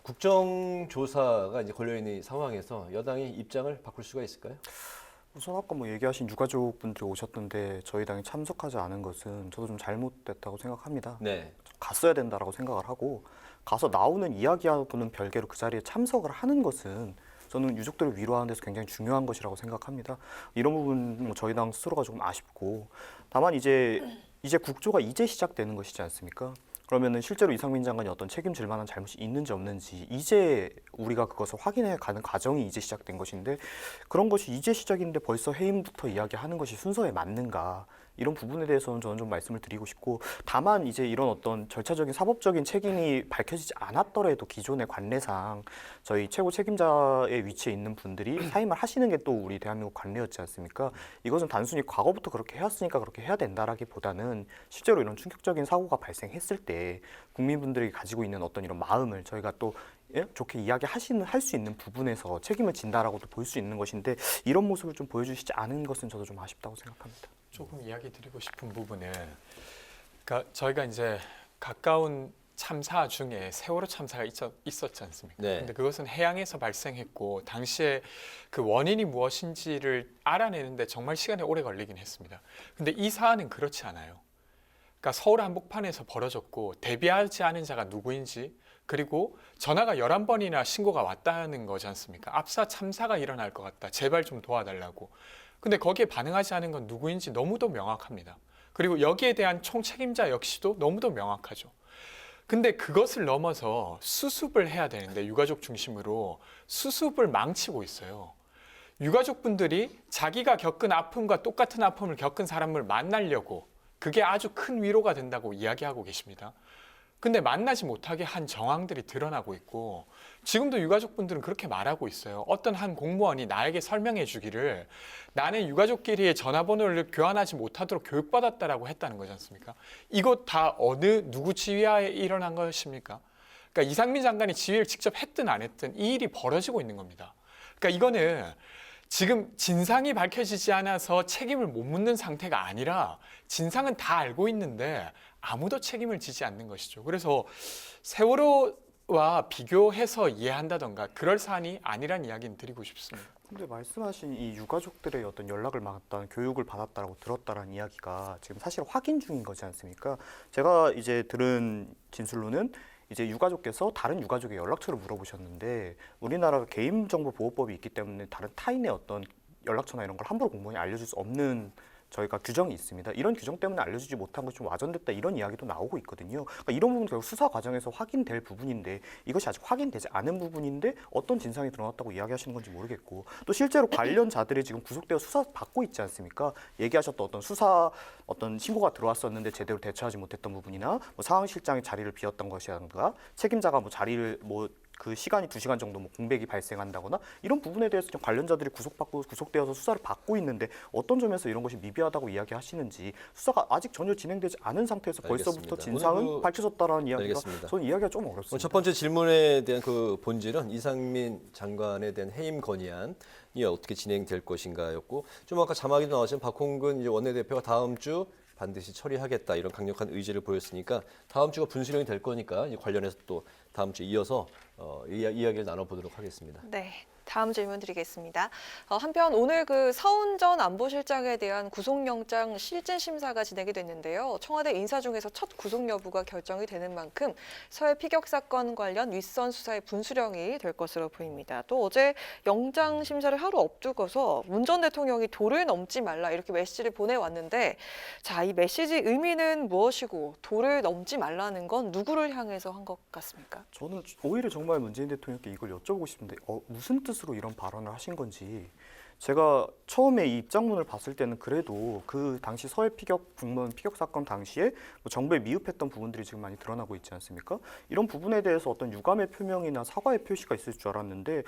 국정조사가 걸려 있는 상황에서 여당이 입장을 바꿀 수가 있을까요? 우선 아까 얘기하신 유가족분들이 오셨던데 저희 당이 참석하지 않은 것은 저도 좀 잘못됐다고 생각합니다. 네. 갔어야 된다라고 생각을 하고 가서 나오는 이야기하고는 별개로 그 자리에 참석을 하는 것은 저는 유족들을 위로하는 데서 굉장히 중요한 것이라고 생각합니다. 이런 부분 저희 당 스스로가 조금 아쉽고 다만 이제 국조가 이제 시작되는 것이지 않습니까? 그러면은 실제로 이상민 장관이 어떤 책임질 만한 잘못이 있는지 없는지 이제 우리가 그것을 확인해 가는 과정이 이제 시작된 것인데 그런 것이 이제 시작인데 벌써 해임부터 이야기하는 것이 순서에 맞는가 이런 부분에 대해서는 저는 좀 말씀을 드리고 싶고 다만 이제 이런 어떤 절차적인 사법적인 책임이 밝혀지지 않았더라도 기존의 관례상 저희 최고 책임자의 위치에 있는 분들이 사임을 하시는 게 또 우리 대한민국 관례였지 않습니까? 이것은 단순히 과거부터 그렇게 해왔으니까 그렇게 해야 된다라기보다는 실제로 이런 충격적인 사고가 발생했을 때 국민분들이 가지고 있는 어떤 이런 마음을 저희가 또 좋게 할 수 있는 부분에서 책임을 진다라고도 볼 수 있는 것인데 이런 모습을 좀 보여주시지 않은 것은 저도 좀 아쉽다고 생각합니다. 조금 이야기 드리고 싶은 부분은 그러니까 저희가 이제 가까운 참사 중에 세월호 참사가 있었지 않습니까? 네. 근데 그것은 해양에서 발생했고 당시에 그 원인이 무엇인지를 알아내는데 정말 시간이 오래 걸리긴 했습니다. 근데 이 사안은 그렇지 않아요. 그러니까 서울 한복판에서 벌어졌고 대비하지 않은 자가 누구인지 그리고 전화가 11번이나 신고가 왔다는 거지 않습니까? 압사 참사가 일어날 것 같다. 제발 좀 도와달라고. 근데 거기에 반응하지 않은 건 누구인지 너무도 명확합니다. 그리고 여기에 대한 총책임자 역시도 너무도 명확하죠. 근데 그것을 넘어서 수습을 해야 되는데 유가족 중심으로 수습을 망치고 있어요. 유가족분들이 자기가 겪은 아픔과 똑같은 아픔을 겪은 사람을 만나려고 그게 아주 큰 위로가 된다고 이야기하고 계십니다. 근데 만나지 못하게 한 정황들이 드러나고 있고 지금도 유가족분들은 그렇게 말하고 있어요. 어떤 한 공무원이 나에게 설명해 주기를 나는 유가족끼리의 전화번호를 교환하지 못하도록 교육받았다라고 했다는 거지 않습니까? 이것 다 누구 지휘하에 일어난 것입니까? 그러니까 이상민 장관이 지휘를 직접 했든 안 했든 이 일이 벌어지고 있는 겁니다. 그러니까 이거는 지금 진상이 밝혀지지 않아서 책임을 못 묻는 상태가 아니라 진상은 다 알고 있는데 아무도 책임을 지지 않는 것이죠. 그래서 세월호와 비교해서 이해한다던가 그럴 사안이 아니란 이야기는 드리고 싶습니다. 근데 말씀하신 이 유가족들의 어떤 연락을 받았다, 교육을 받았다라고 들었다라는 이야기가 지금 사실 확인 중인 거지 않습니까? 제가 이제 들은 진술로는 이제 유가족께서 다른 유가족의 연락처를 물어보셨는데 우리나라가 개인정보보호법이 있기 때문에 다른 타인의 어떤 연락처나 이런 걸 함부로 공무원이 알려줄 수 없는 저희가 규정이 있습니다. 이런 규정 때문에 알려주지 못한 것이 좀 와전됐다 이런 이야기도 나오고 있거든요. 그러니까 이런 부분 결국 수사 과정에서 확인될 부분인데 이것이 아직 확인되지 않은 부분인데 어떤 진상이 드러났다고 이야기하시는 건지 모르겠고 또 실제로 관련자들이 지금 구속되어 수사받고 있지 않습니까? 얘기하셨던 어떤 신고가 들어왔었는데 제대로 대처하지 못했던 부분이나 뭐 상황실장이 자리를 비웠던 것이라든가 책임자가 뭐 자리를 그 시간이 2시간 정도 뭐 공백이 발생한다거나 이런 부분에 대해서 좀 관련자들이 구속되어서 수사를 받고 있는데 어떤 점에서 이런 것이 미비하다고 이야기하시는지 수사가 아직 전혀 진행되지 않은 상태에서 벌써부터 진상은 밝혀졌다라는 이야기가 알겠습니다. 저는 이야기가 좀 어렵습니다. 첫 번째 질문에 대한 그 본질은 이상민 장관에 대한 해임 건의안이 어떻게 진행될 것인가였고 좀 아까 자막에도 나왔지만 박홍근 이제 원내대표가 다음 주 반드시 처리하겠다 이런 강력한 의지를 보였으니까 다음 주가 분수령이 될 거니까 관련해서 또 다음 주에 이어서 이야기를 나눠보도록 하겠습니다. 네. 다음 질문 드리겠습니다. 한편 오늘 그 서훈 전 안보실장에 대한 구속영장 실질 심사가 진행이 됐는데요. 청와대 인사 중에서 첫 구속 여부가 결정이 되는 만큼 서해 피격 사건 관련 윗선 수사의 분수령이 될 것으로 보입니다. 또 어제 영장 심사를 하루 앞두고서 문 전 대통령이 도를 넘지 말라 이렇게 메시지를 보내왔는데 자, 이 메시지 의미는 무엇이고 도를 넘지 말라는 건 누구를 향해서 한 것 같습니까? 저는 오히려 정말 문재인 대통령께 이걸 여쭤보고 싶은데 무슨 뜻으로 이런 발언을 하신 건지 제가 처음에 이 입장문을 봤을 때는 그래도 그 당시 서해 북문 피격 사건 당시에 뭐 정부에 미흡했던 부분들이 지금 많이 드러나고 있지 않습니까? 이런 부분에 대해서 어떤 유감의 표명이나 사과의 표시가 있을 줄 알았는데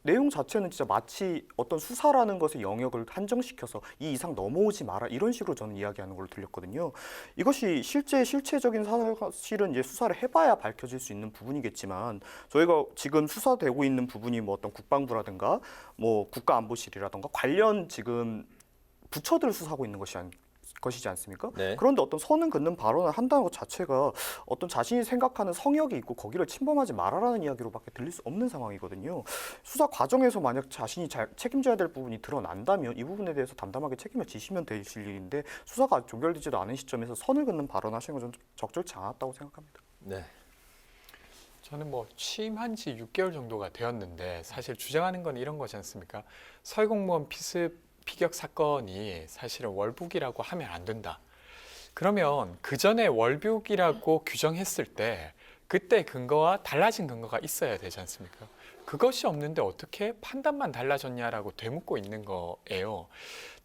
내용 자체는 진짜 마치 어떤 수사라는 것의 영역을 한정시켜서 이 이상 넘어오지 마라 이런 식으로 저는 이야기하는 걸로 들렸거든요. 이것이 실체적인 사실은 이제 수사를 해봐야 밝혀질 수 있는 부분이겠지만 저희가 지금 수사되고 있는 부분이 뭐 어떤 국방부라든가 뭐 국가안보실이라든가 관련 지금 부처들을 수사하고 있는 것이지 않습니까? 네. 그런데 어떤 선을 긋는 발언을 한다는 것 자체가 어떤 자신이 생각하는 성역이 있고 거기를 침범하지 말아라는 이야기로밖에 들릴 수 없는 상황이거든요. 수사 과정에서 만약 자신이 책임져야 될 부분이 드러난다면 이 부분에 대해서 담담하게 책임을 지시면 되실 일인데 수사가 종결되지도 않은 시점에서 선을 긋는 발언하시는 건 좀 적절치 않았다고 생각합니다. 네. 저는 뭐 취임한 지 6개월 정도가 되었는데 사실 주장하는 건 이런 거지 않습니까? 서해 공무원 피격 사건이 사실은 월북이라고 하면 안 된다. 그러면 그 전에 월북이라고 규정했을 때 그때 근거와 달라진 근거가 있어야 되지 않습니까? 그것이 없는데 어떻게 판단만 달라졌냐라고 되묻고 있는 거예요.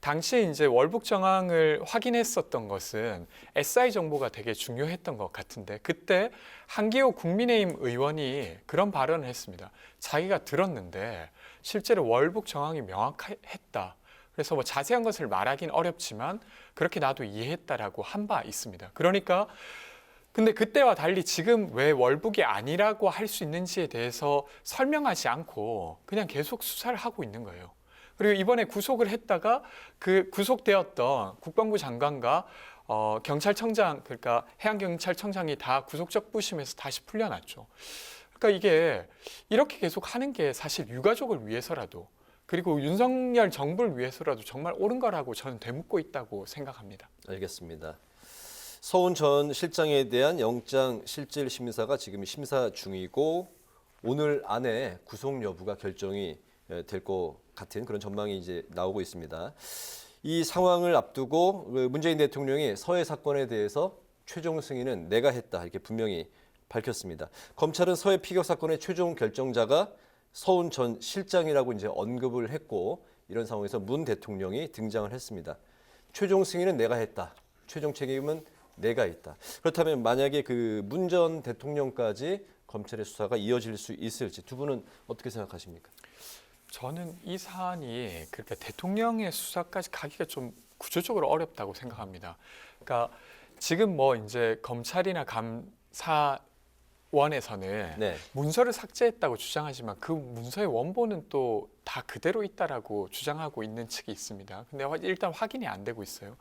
당시에 이제 월북 정황을 확인했었던 것은 SI 정보가 되게 중요했던 것 같은데 그때 한기호 국민의힘 의원이 그런 발언을 했습니다. 자기가 들었는데 실제로 월북 정황이 명확했다. 그래서 뭐 자세한 것을 말하긴 어렵지만 그렇게 나도 이해했다라고 한 바 있습니다. 그러니까 근데 그때와 달리 지금 왜 월북이 아니라고 할 수 있는지에 대해서 설명하지 않고 그냥 계속 수사를 하고 있는 거예요. 그리고 이번에 구속을 했다가 그 구속되었던 국방부 장관과 경찰청장 그러니까 해양경찰청장이 다 구속적부심에서 다시 풀려났죠. 그러니까 이게 이렇게 계속 하는 게 사실 유가족을 위해서라도 그리고 윤석열 정부를 위해서라도 정말 옳은 거라고 저는 되묻고 있다고 생각합니다. 알겠습니다. 서훈 전 실장에 대한 영장 실질 심사가 지금 심사 중이고 오늘 안에 구속 여부가 결정이 될 것 같은 그런 전망이 이제 나오고 있습니다. 이 상황을 앞두고 문재인 대통령이 서해 사건에 대해서 최종 승인은 내가 했다 이렇게 분명히 밝혔습니다. 검찰은 서해 피격 사건의 최종 결정자가 서훈 전 실장이라고 이제 언급을 했고 이런 상황에서 문 대통령이 등장을 했습니다. 최종 승인은 내가 했다. 최종 책임은 내가 있다. 그렇다면 만약에 그 문 전 대통령까지 검찰의 수사가 이어질 수 있을지 두 분은 어떻게 생각하십니까? 저는 이 사안이 그러니까 대통령의 수사까지 가기가 좀 구조적으로 어렵다고 생각합니다. 그러니까 지금 뭐 이제 검찰이나 감사원에서는 네. 문서를 삭제했다고 주장하지만 그 문서의 원본은 또 다 그대로 있다라고 주장하고 있는 측이 있습니다. 근데 일단 확인이 안 되고 있어요.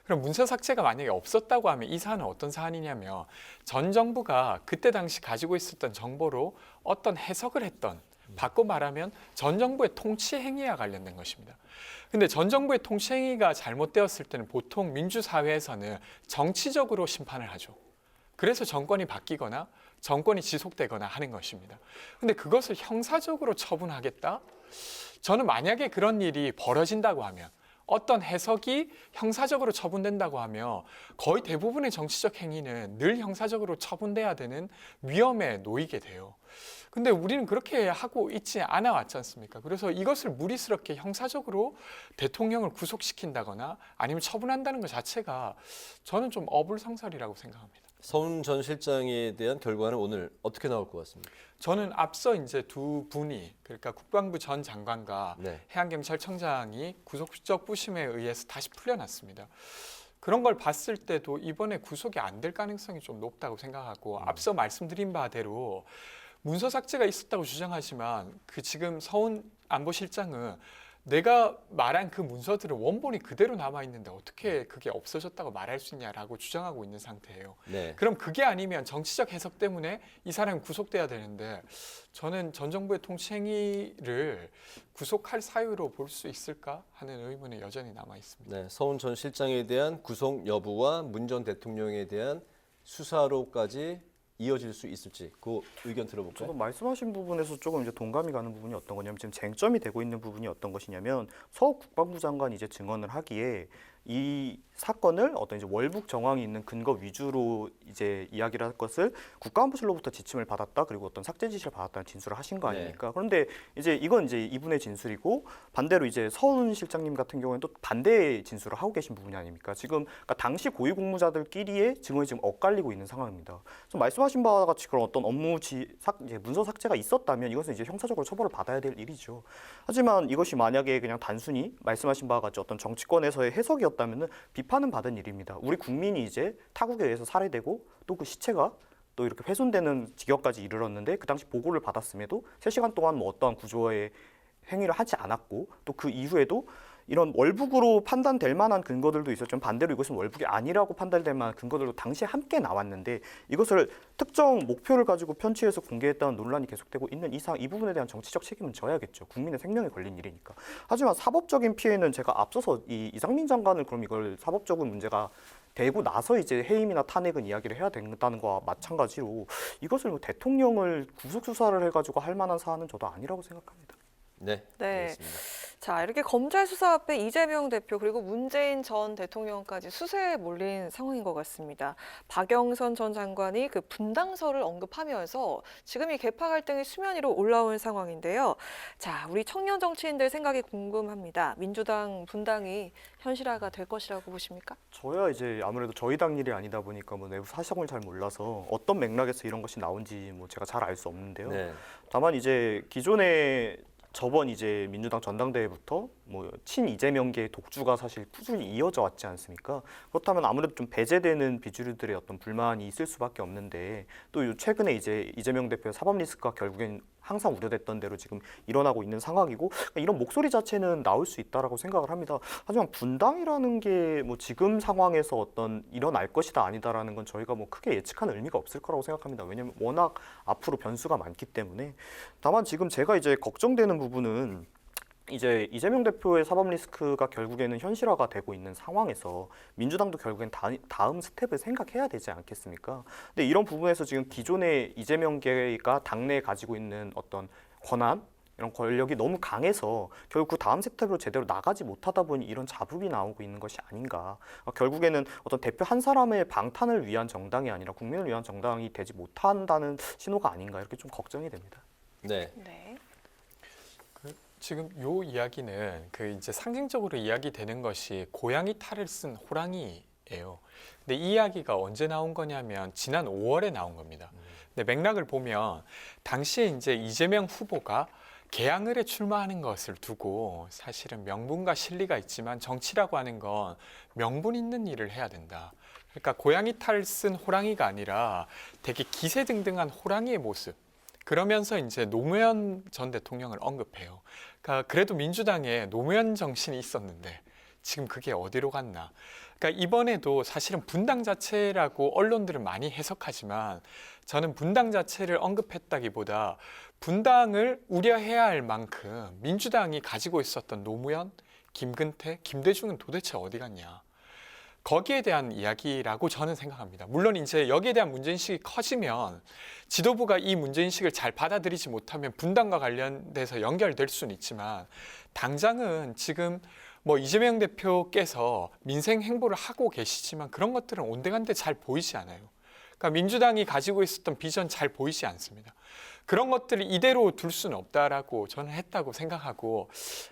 그럼 문서 삭제가 만약에 없었다고 하면 이 사안은 어떤 사안이냐면 전 정부가 그때 당시 가지고 있었던 정보로 어떤 해석을 했던 바꿔 말하면 전 정부의 통치 행위와 관련된 것입니다. 근데 전 정부의 통치 행위가 잘못되었을 때는 보통 민주사회에서는 정치적으로 심판을 하죠. 그래서 정권이 바뀌거나 정권이 지속되거나 하는 것입니다. 근데 그것을 형사적으로 처분하겠다? 저는 만약에 그런 일이 벌어진다고 하면 어떤 해석이 형사적으로 처분된다고 하면 거의 대부분의 정치적 행위는 늘 형사적으로 처분돼야 되는 위험에 놓이게 돼요. 근데 우리는 그렇게 하고 있지 않아 왔지 않습니까? 그래서 이것을 무리스럽게 형사적으로 대통령을 구속시킨다거나 아니면 처분한다는 것 자체가 저는 좀 어불성설이라고 생각합니다. 서훈 전 실장에 대한 결과는 오늘 어떻게 나올 것 같습니까? 저는 앞서 이제 두 분이, 그러니까 국방부 전 장관과 네. 해양경찰청장이 구속적 부심에 의해서 다시 풀려났습니다. 그런 걸 봤을 때도 이번에 구속이 안 될 가능성이 좀 높다고 생각하고, 앞서 말씀드린 바대로 문서 삭제가 있었다고 주장하지만 그 지금 서훈 안보실장은 내가 말한 그 문서들은 원본이 그대로 남아 있는데 어떻게 그게 없어졌다고 말할 수 있냐라고 주장하고 있는 상태예요. 네. 그럼 그게 아니면 정치적 해석 때문에 이 사람이 구속돼야 되는데, 저는 전 정부의 통치행위를 구속할 사유로 볼 수 있을까 하는 의문이 여전히 남아 있습니다. 네, 서훈 전 실장에 대한 구속 여부와 문 전 대통령에 대한 수사로까지 이어질 수 있을지 그 의견 들어볼까요? 저도 말씀하신 부분에서 조금 이제 동감이 가는 부분이 어떤 거냐면, 지금 쟁점이 되고 있는 부분이 어떤 것이냐면, 서욱 국방부 장관이 이제 증언을 하기에 이 사건을 어떤 이제 월북 정황이 있는 근거 위주로 이제 이야기를 할 것을 국가안보실로부터 지침을 받았다, 그리고 어떤 삭제 지시를 받았다는 진술을 하신 거 아닙니까? 그런데 이제 이건 이제 이분의 진술이고, 반대로 이제 서훈 실장님 같은 경우에는 또 반대의 진술을 하고 계신 부분이 아닙니까? 지금 그러니까 당시 고위공무자들끼리의 증언이 지금 엇갈리고 있는 상황입니다. 그래서 말씀하신 바와 같이 그런 어떤 이제 문서 삭제가 있었다면 이것은 이제 형사적으로 처벌을 받아야 될 일이죠. 하지만 이것이 만약에 그냥 단순히 말씀하신 바와 같이 어떤 정치권에서의 해석이었다면은 비판은 받은 일입니다. 우리 국민이 이제 타국에 의해서 살해되고 또 그 시체가 또 이렇게 훼손되는 지경까지 이르렀는데, 그 당시 보고를 받았음에도 3시간 동안 뭐 어떠한 구조의 행위를 하지 않았고, 또 그 이후에도 이런 월북으로 판단될 만한 근거들도 있었지만 반대로 이것은 월북이 아니라고 판단될 만한 근거들도 당시에 함께 나왔는데, 이것을 특정 목표를 가지고 편취해서 공개했다는 논란이 계속되고 있는 이상 이 부분에 대한 정치적 책임은 져야겠죠. 국민의 생명에 걸린 일이니까. 하지만 사법적인 피해는 제가 앞서서 이상민 장관을 그럼 이걸 사법적인 문제가 되고 나서 이제 해임이나 탄핵은 이야기를 해야 된다는 거와 마찬가지로 이것을 뭐 대통령을 구속 수사를 해가지고 할 만한 사안은 저도 아니라고 생각합니다. 네, 알겠습니다. 자, 이렇게 검찰 수사 앞에 이재명 대표 그리고 문재인 전 대통령까지 수세에 몰린 상황인 것 같습니다. 박영선 전 장관이 그 분당설을 언급하면서 지금 이 계파 갈등이 수면 위로 올라온 상황인데요. 자, 우리 청년 정치인들 생각이 궁금합니다. 민주당 분당이 현실화가 될 것이라고 보십니까? 저야 이제 아무래도 저희 당 일이 아니다 보니까 뭐 내부 사정을 잘 몰라서 어떤 맥락에서 이런 것이 나온지 뭐 제가 잘 알 수 없는데요. 네. 다만 이제 기존에 저번 이제 민주당 전당대회부터 뭐 친이재명계의 독주가 사실 꾸준히 이어져 왔지 않습니까? 그렇다면 아무래도 좀 배제되는 비주류들의 어떤 불만이 있을 수밖에 없는데, 또 최근에 이제 이재명 대표의 사법 리스크가 결국엔 항상 우려됐던 대로 지금 일어나고 있는 상황이고, 이런 목소리 자체는 나올 수 있다라고 생각을 합니다. 하지만 분당이라는 게 뭐 지금 상황에서 어떤 일어날 것이다 아니다라는 건 저희가 뭐 크게 예측하는 의미가 없을 거라고 생각합니다. 왜냐하면 워낙 앞으로 변수가 많기 때문에. 다만 지금 제가 이제 걱정되는 부분은 이제 이재명 대표의 사법 리스크가 결국에는 현실화가 되고 있는 상황에서 민주당도 결국엔 다음 스텝을 생각해야 되지 않겠습니까? 근데 이런 부분에서 지금 기존의 이재명계가 당내에 가지고 있는 어떤 권한, 이런 권력이 너무 강해서 결국 그 다음 스텝으로 제대로 나가지 못하다 보니 이런 자북이 나오고 있는 것이 아닌가. 결국에는 어떤 대표 한 사람의 방탄을 위한 정당이 아니라 국민을 위한 정당이 되지 못한다는 신호가 아닌가, 이렇게 좀 걱정이 됩니다. 네. 지금 요 이야기는 그 이제 상징적으로 이야기되는 것이 고양이 탈을 쓴 호랑이예요. 근데 이 이야기가 언제 나온 거냐면 지난 5월에 나온 겁니다. 근데 맥락을 보면 당시에 이제 이재명 후보가 개항을에 출마하는 것을 두고 사실은 명분과 실리가 있지만 정치라고 하는 건 명분 있는 일을 해야 된다. 그러니까 고양이 탈 쓴 호랑이가 아니라 되게 기세등등한 호랑이의 모습. 그러면서 이제 노무현 전 대통령을 언급해요. 그러니까 그래도 민주당에 노무현 정신이 있었는데 지금 그게 어디로 갔나. 그러니까 이번에도 사실은 분당 자체라고 언론들은 많이 해석하지만 저는 분당 자체를 언급했다기보다 분당을 우려해야 할 만큼 민주당이 가지고 있었던 노무현, 김근태, 김대중은 도대체 어디 갔냐. 거기에 대한 이야기라고 저는 생각합니다. 물론 이제 여기에 대한 문제인식이 커지면 지도부가 이 문제인식을 잘 받아들이지 못하면 분당과 관련돼서 연결될 수는 있지만 당장은 지금 뭐 이재명 대표께서 민생 행보를 하고 계시지만 그런 것들은 온데간데 잘 보이지 않아요. 그러니까 민주당이 가지고 있었던 비전 잘 보이지 않습니다. 그런 것들을 이대로 둘 수는 없다라고 저는 했다고 생각하고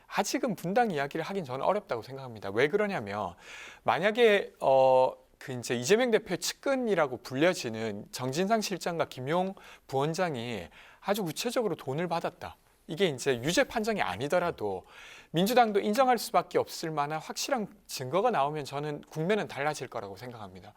아직은 분당 이야기를 하긴 저는 어렵다고 생각합니다. 왜 그러냐면 만약에 그 이제 이재명 대표의 측근이라고 불려지는 정진상 실장과 김용 부원장이 아주 구체적으로 돈을 받았다. 이게 이제 유죄 판정이 아니더라도 민주당도 인정할 수밖에 없을 만한 확실한 증거가 나오면 저는 국면은 달라질 거라고 생각합니다.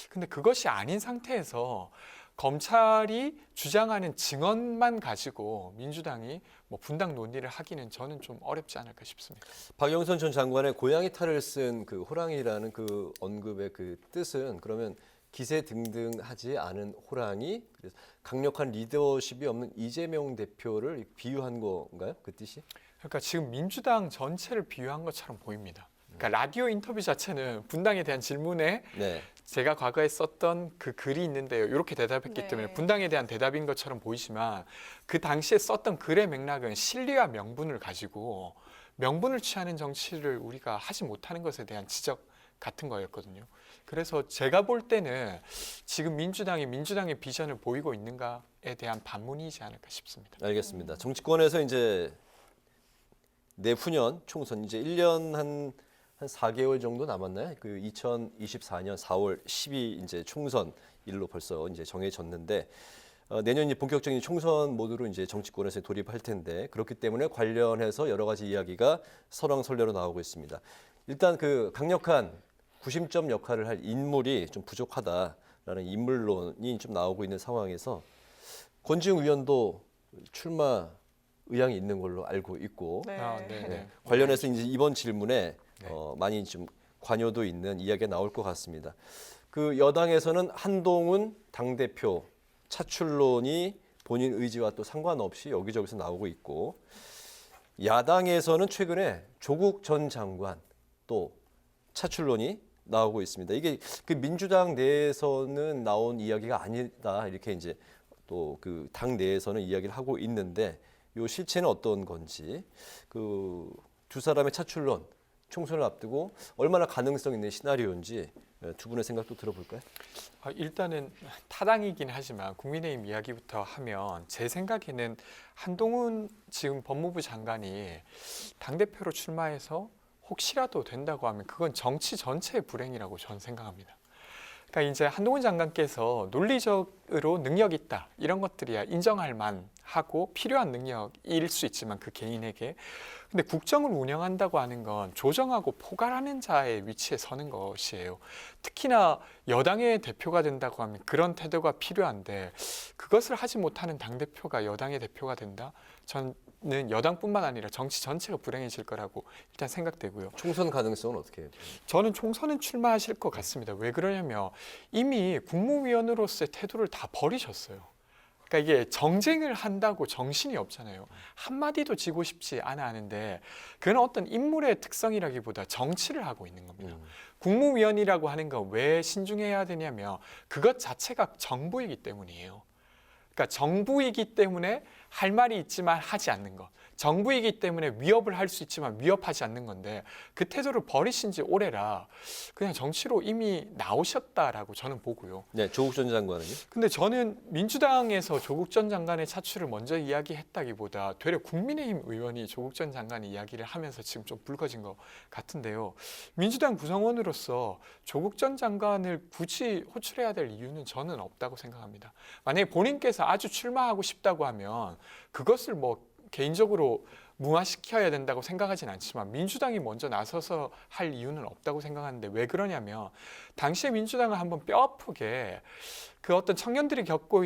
근데 그것이 아닌 상태에서 검찰이 주장하는 증언만 가지고 민주당이 뭐 분당 논의를 하기는 저는 좀 어렵지 않을까 싶습니다. 박영선 전 장관의 고양이 탈을 쓴 그 호랑이라는 그 언급의 그 뜻은 그러면 기세 등등하지 않은 호랑이, 그래서 강력한 리더십이 없는 이재명 대표를 비유한 건가요? 그 뜻이? 그러니까 지금 민주당 전체를 비유한 것처럼 보입니다. 그러니까 라디오 인터뷰 자체는 분당에 대한 질문에 네. 제가 과거에 썼던 그 글이 있는데요. 이렇게 대답했기 때문에 분당에 대한 대답인 것처럼 보이지만 그 당시에 썼던 글의 맥락은 실리와 명분을 가지고 명분을 취하는 정치를 우리가 하지 못하는 것에 대한 지적 같은 거였거든요. 그래서 제가 볼 때는 지금 민주당이 민주당의 비전을 보이고 있는가에 대한 반문이지 않을까 싶습니다. 알겠습니다. 정치권에서 이제 내후년 총선 이제 1년 한 4개월 정도 남았나요? 그 2024년 4월 10일 이제 총선 일로 벌써 이제 정해졌는데 내년 이제 본격적인 총선 모드로 이제 정치권에서 돌입할 텐데 그렇기 때문에 관련해서 여러 가지 이야기가 설왕설래로 나오고 있습니다. 일단 그 강력한 구심점 역할을 할 인물이 좀 부족하다라는 인물론이 좀 나오고 있는 상황에서 권지웅 의원도 출마 의향이 있는 걸로 알고 있고 네. 관련해서 이제 이번 질문에 많이 좀 관여도 있는 이야기가 나올 것 같습니다. 그 여당에서는 한동훈 당대표 차출론이 본인 의지와 또 상관없이 여기저기서 나오고 있고 야당에서는 최근에 조국 전 장관 또 차출론이 나오고 있습니다. 이게 그 민주당 내에서는 나온 이야기가 아니다 이렇게 이제 또 그 당 내에서는 이야기를 하고 있는데 요 실체는 어떤 건지 그 두 사람의 차출론 총선을 앞두고 얼마나 가능성 있는 시나리오인지 두 분의 생각도 들어볼까요? 일단은 타당이긴 하지만 국민의힘 이야기부터 하면 제 생각에는 한동훈 지금 법무부 장관이 당대표로 출마해서 혹시라도 된다고 하면 그건 정치 전체의 불행이라고 저는 생각합니다. 그러니까 이제 한동훈 장관께서 논리적으로 능력 있다 이런 것들이야 인정할 만하고 필요한 능력일 수 있지만 그 개인에게 근데 국정을 운영한다고 하는 건 조정하고 포괄하는 자의 위치에 서는 것이에요. 특히나 여당의 대표가 된다고 하면 그런 태도가 필요한데 그것을 하지 못하는 당대표가 여당의 대표가 된다? 저는 여당뿐만 아니라 정치 전체가 불행해질 거라고 일단 생각되고요. 총선 가능성은 어떻게 해요? 저는 총선은 출마하실 것 같습니다. 왜 그러냐면 이미 국무위원으로서의 태도를 다 버리셨어요. 그러니까 이게 정쟁을 한다고 정신이 없잖아요. 한마디도 지고 싶지 않아 하는데 그건 어떤 인물의 특성이라기보다 정치를 하고 있는 겁니다. 국무위원이라고 하는 건 왜 신중해야 되냐면 그것 자체가 정부이기 때문이에요. 그러니까 정부이기 때문에 할 말이 있지만 하지 않는 것. 정부이기 때문에 위협을 할 수 있지만 위협하지 않는 건데 그 태도를 버리신 지 오래라 그냥 정치로 이미 나오셨다라고 저는 보고요. 네, 조국 전 장관은요? 근데 저는 민주당에서 조국 전 장관의 차출을 먼저 이야기했다기보다 되려 국민의힘 의원이 조국 전 장관 이야기를 하면서 지금 좀 붉어진 것 같은데요. 민주당 구성원으로서 조국 전 장관을 굳이 호출해야 될 이유는 저는 없다고 생각합니다. 만약에 본인께서 아주 출마하고 싶다고 하면 그것을 뭐 개인적으로 무마시켜야 된다고 생각하진 않지만 민주당이 먼저 나서서 할 이유는 없다고 생각하는데 왜 그러냐면 당시에 민주당은 한번 뼈아프게 그 어떤 청년들이 겪고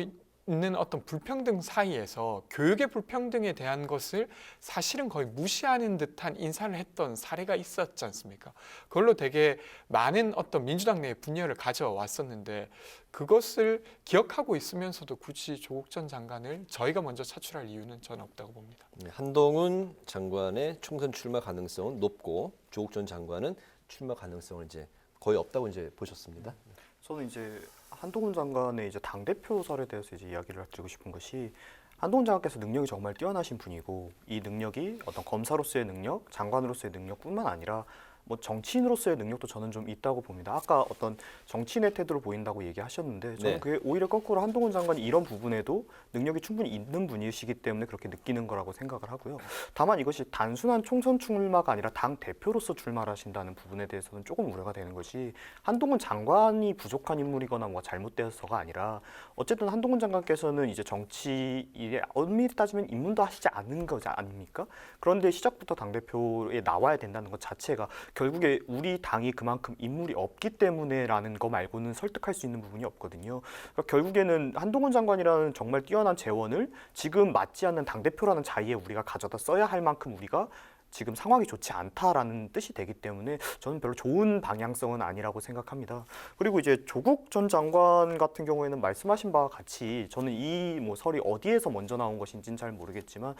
있는 어떤 불평등 사이에서 교육의 불평등에 대한 것을 사실은 거의 무시하는 듯한 인사를 했던 사례가 있었지 않습니까? 그걸로 되게 많은 어떤 민주당 내의 분열을 가져왔었는데 그것을 기억하고 있으면서도 굳이 조국 전 장관을 저희가 먼저 차출할 이유는 저는 없다고 봅니다. 한동훈 장관의 총선 출마 가능성은 높고 조국 전 장관은 출마 가능성을 이제 거의 없다고 이제 보셨습니다. 저는 이제 한동훈 장관의 이제 당대표 설에 대해서 이제 이야기를 드리고 싶은 것이 한동훈 장관께서 능력이 정말 뛰어나신 분이고 이 능력이 어떤 검사로서의 능력, 장관으로서의 능력뿐만 아니라 뭐 정치인으로서의 능력도 저는 좀 있다고 봅니다. 아까 어떤 정치인의 태도를 보인다고 얘기하셨는데 저는 네. 그게 오히려 거꾸로 한동훈 장관이 이런 부분에도 능력이 충분히 있는 분이시기 때문에 그렇게 느끼는 거라고 생각을 하고요. 다만 이것이 단순한 총선 출마가 아니라 당 대표로서 출마를 하신다는 부분에 대해서는 조금 우려가 되는 것이 한동훈 장관이 부족한 인물이거나 뭐 잘못되어서가 아니라 어쨌든 한동훈 장관께서는 이제 정치에 엄밀히 따지면 입문도 하시지 않은 거지 아닙니까? 그런데 시작부터 당대표에 나와야 된다는 것 자체가 결국에 우리 당이 그만큼 인물이 없기 때문에라는 거 말고는 설득할 수 있는 부분이 없거든요. 그러니까 결국에는 한동훈 장관이라는 정말 뛰어난 재원을 지금 맞지 않는 당대표라는 자리에 우리가 가져다 써야 할 만큼 우리가 지금 상황이 좋지 않다라는 뜻이 되기 때문에 저는 별로 좋은 방향성은 아니라고 생각합니다. 그리고 이제 조국 전 장관 같은 경우에는 말씀하신 바와 같이 저는 이 뭐 설이 어디에서 먼저 나온 것인지는 잘 모르겠지만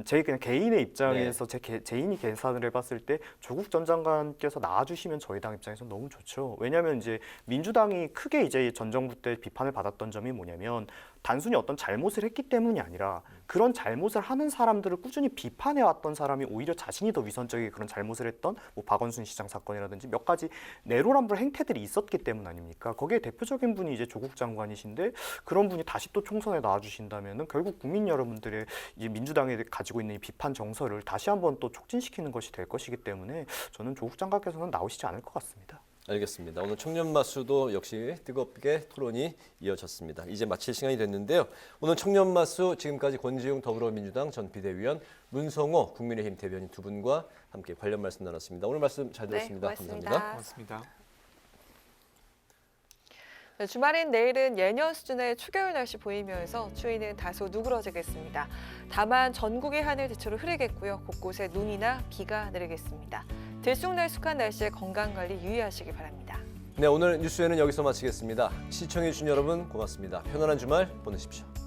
제 그냥 개인의 입장에서 개인이 계산을 해봤을 때 조국 전 장관께서 나와주시면 저희 당 입장에서 너무 좋죠. 왜냐하면 이제 민주당이 크게 이제 전 정부 때 비판을 받았던 점이 뭐냐면 단순히 어떤 잘못을 했기 때문이 아니라 그런 잘못을 하는 사람들을 꾸준히 비판해왔던 사람이 오히려 자신이 더 위선적인 그런 잘못을 했던 뭐 박원순 시장 사건이라든지 몇 가지 내로남불 행태들이 있었기 때문 아닙니까? 거기에 대표적인 분이 이제 조국 장관이신데 그런 분이 다시 또 총선에 나와주신다면은 결국 국민 여러분들의 이제 민주당에 가지고 있는 이 비판 정서를 다시 한번 또 촉진시키는 것이 될 것이기 때문에 저는 조국 장관께서는 나오시지 않을 것 같습니다. 알겠습니다. 오늘 청년마수도 역시 뜨겁게 토론이 이어졌습니다. 이제 마칠 시간이 됐는데요. 오늘 청년마수 지금까지 권지웅 더불어민주당 전 비대위원, 문성호 국민의힘 대변인 두 분과 함께 관련 말씀 나눴습니다. 오늘 말씀 잘 들었습니다. 네, 고맙습니다. 감사합니다. 고맙습니다. 주말인 내일은 예년 수준의 추겨울 날씨 보이면서 추위는 다소 누그러지겠습니다. 다만 전국의 하늘 대체로 흐리겠고요. 곳곳에 눈이나 비가 내리겠습니다. 들쑥날쑥한 날씨에 건강관리 유의하시기 바랍니다. 네, 오늘 뉴스에는 여기서 마치겠습니다. 시청해주신 여러분 고맙습니다. 편안한 주말 보내십시오.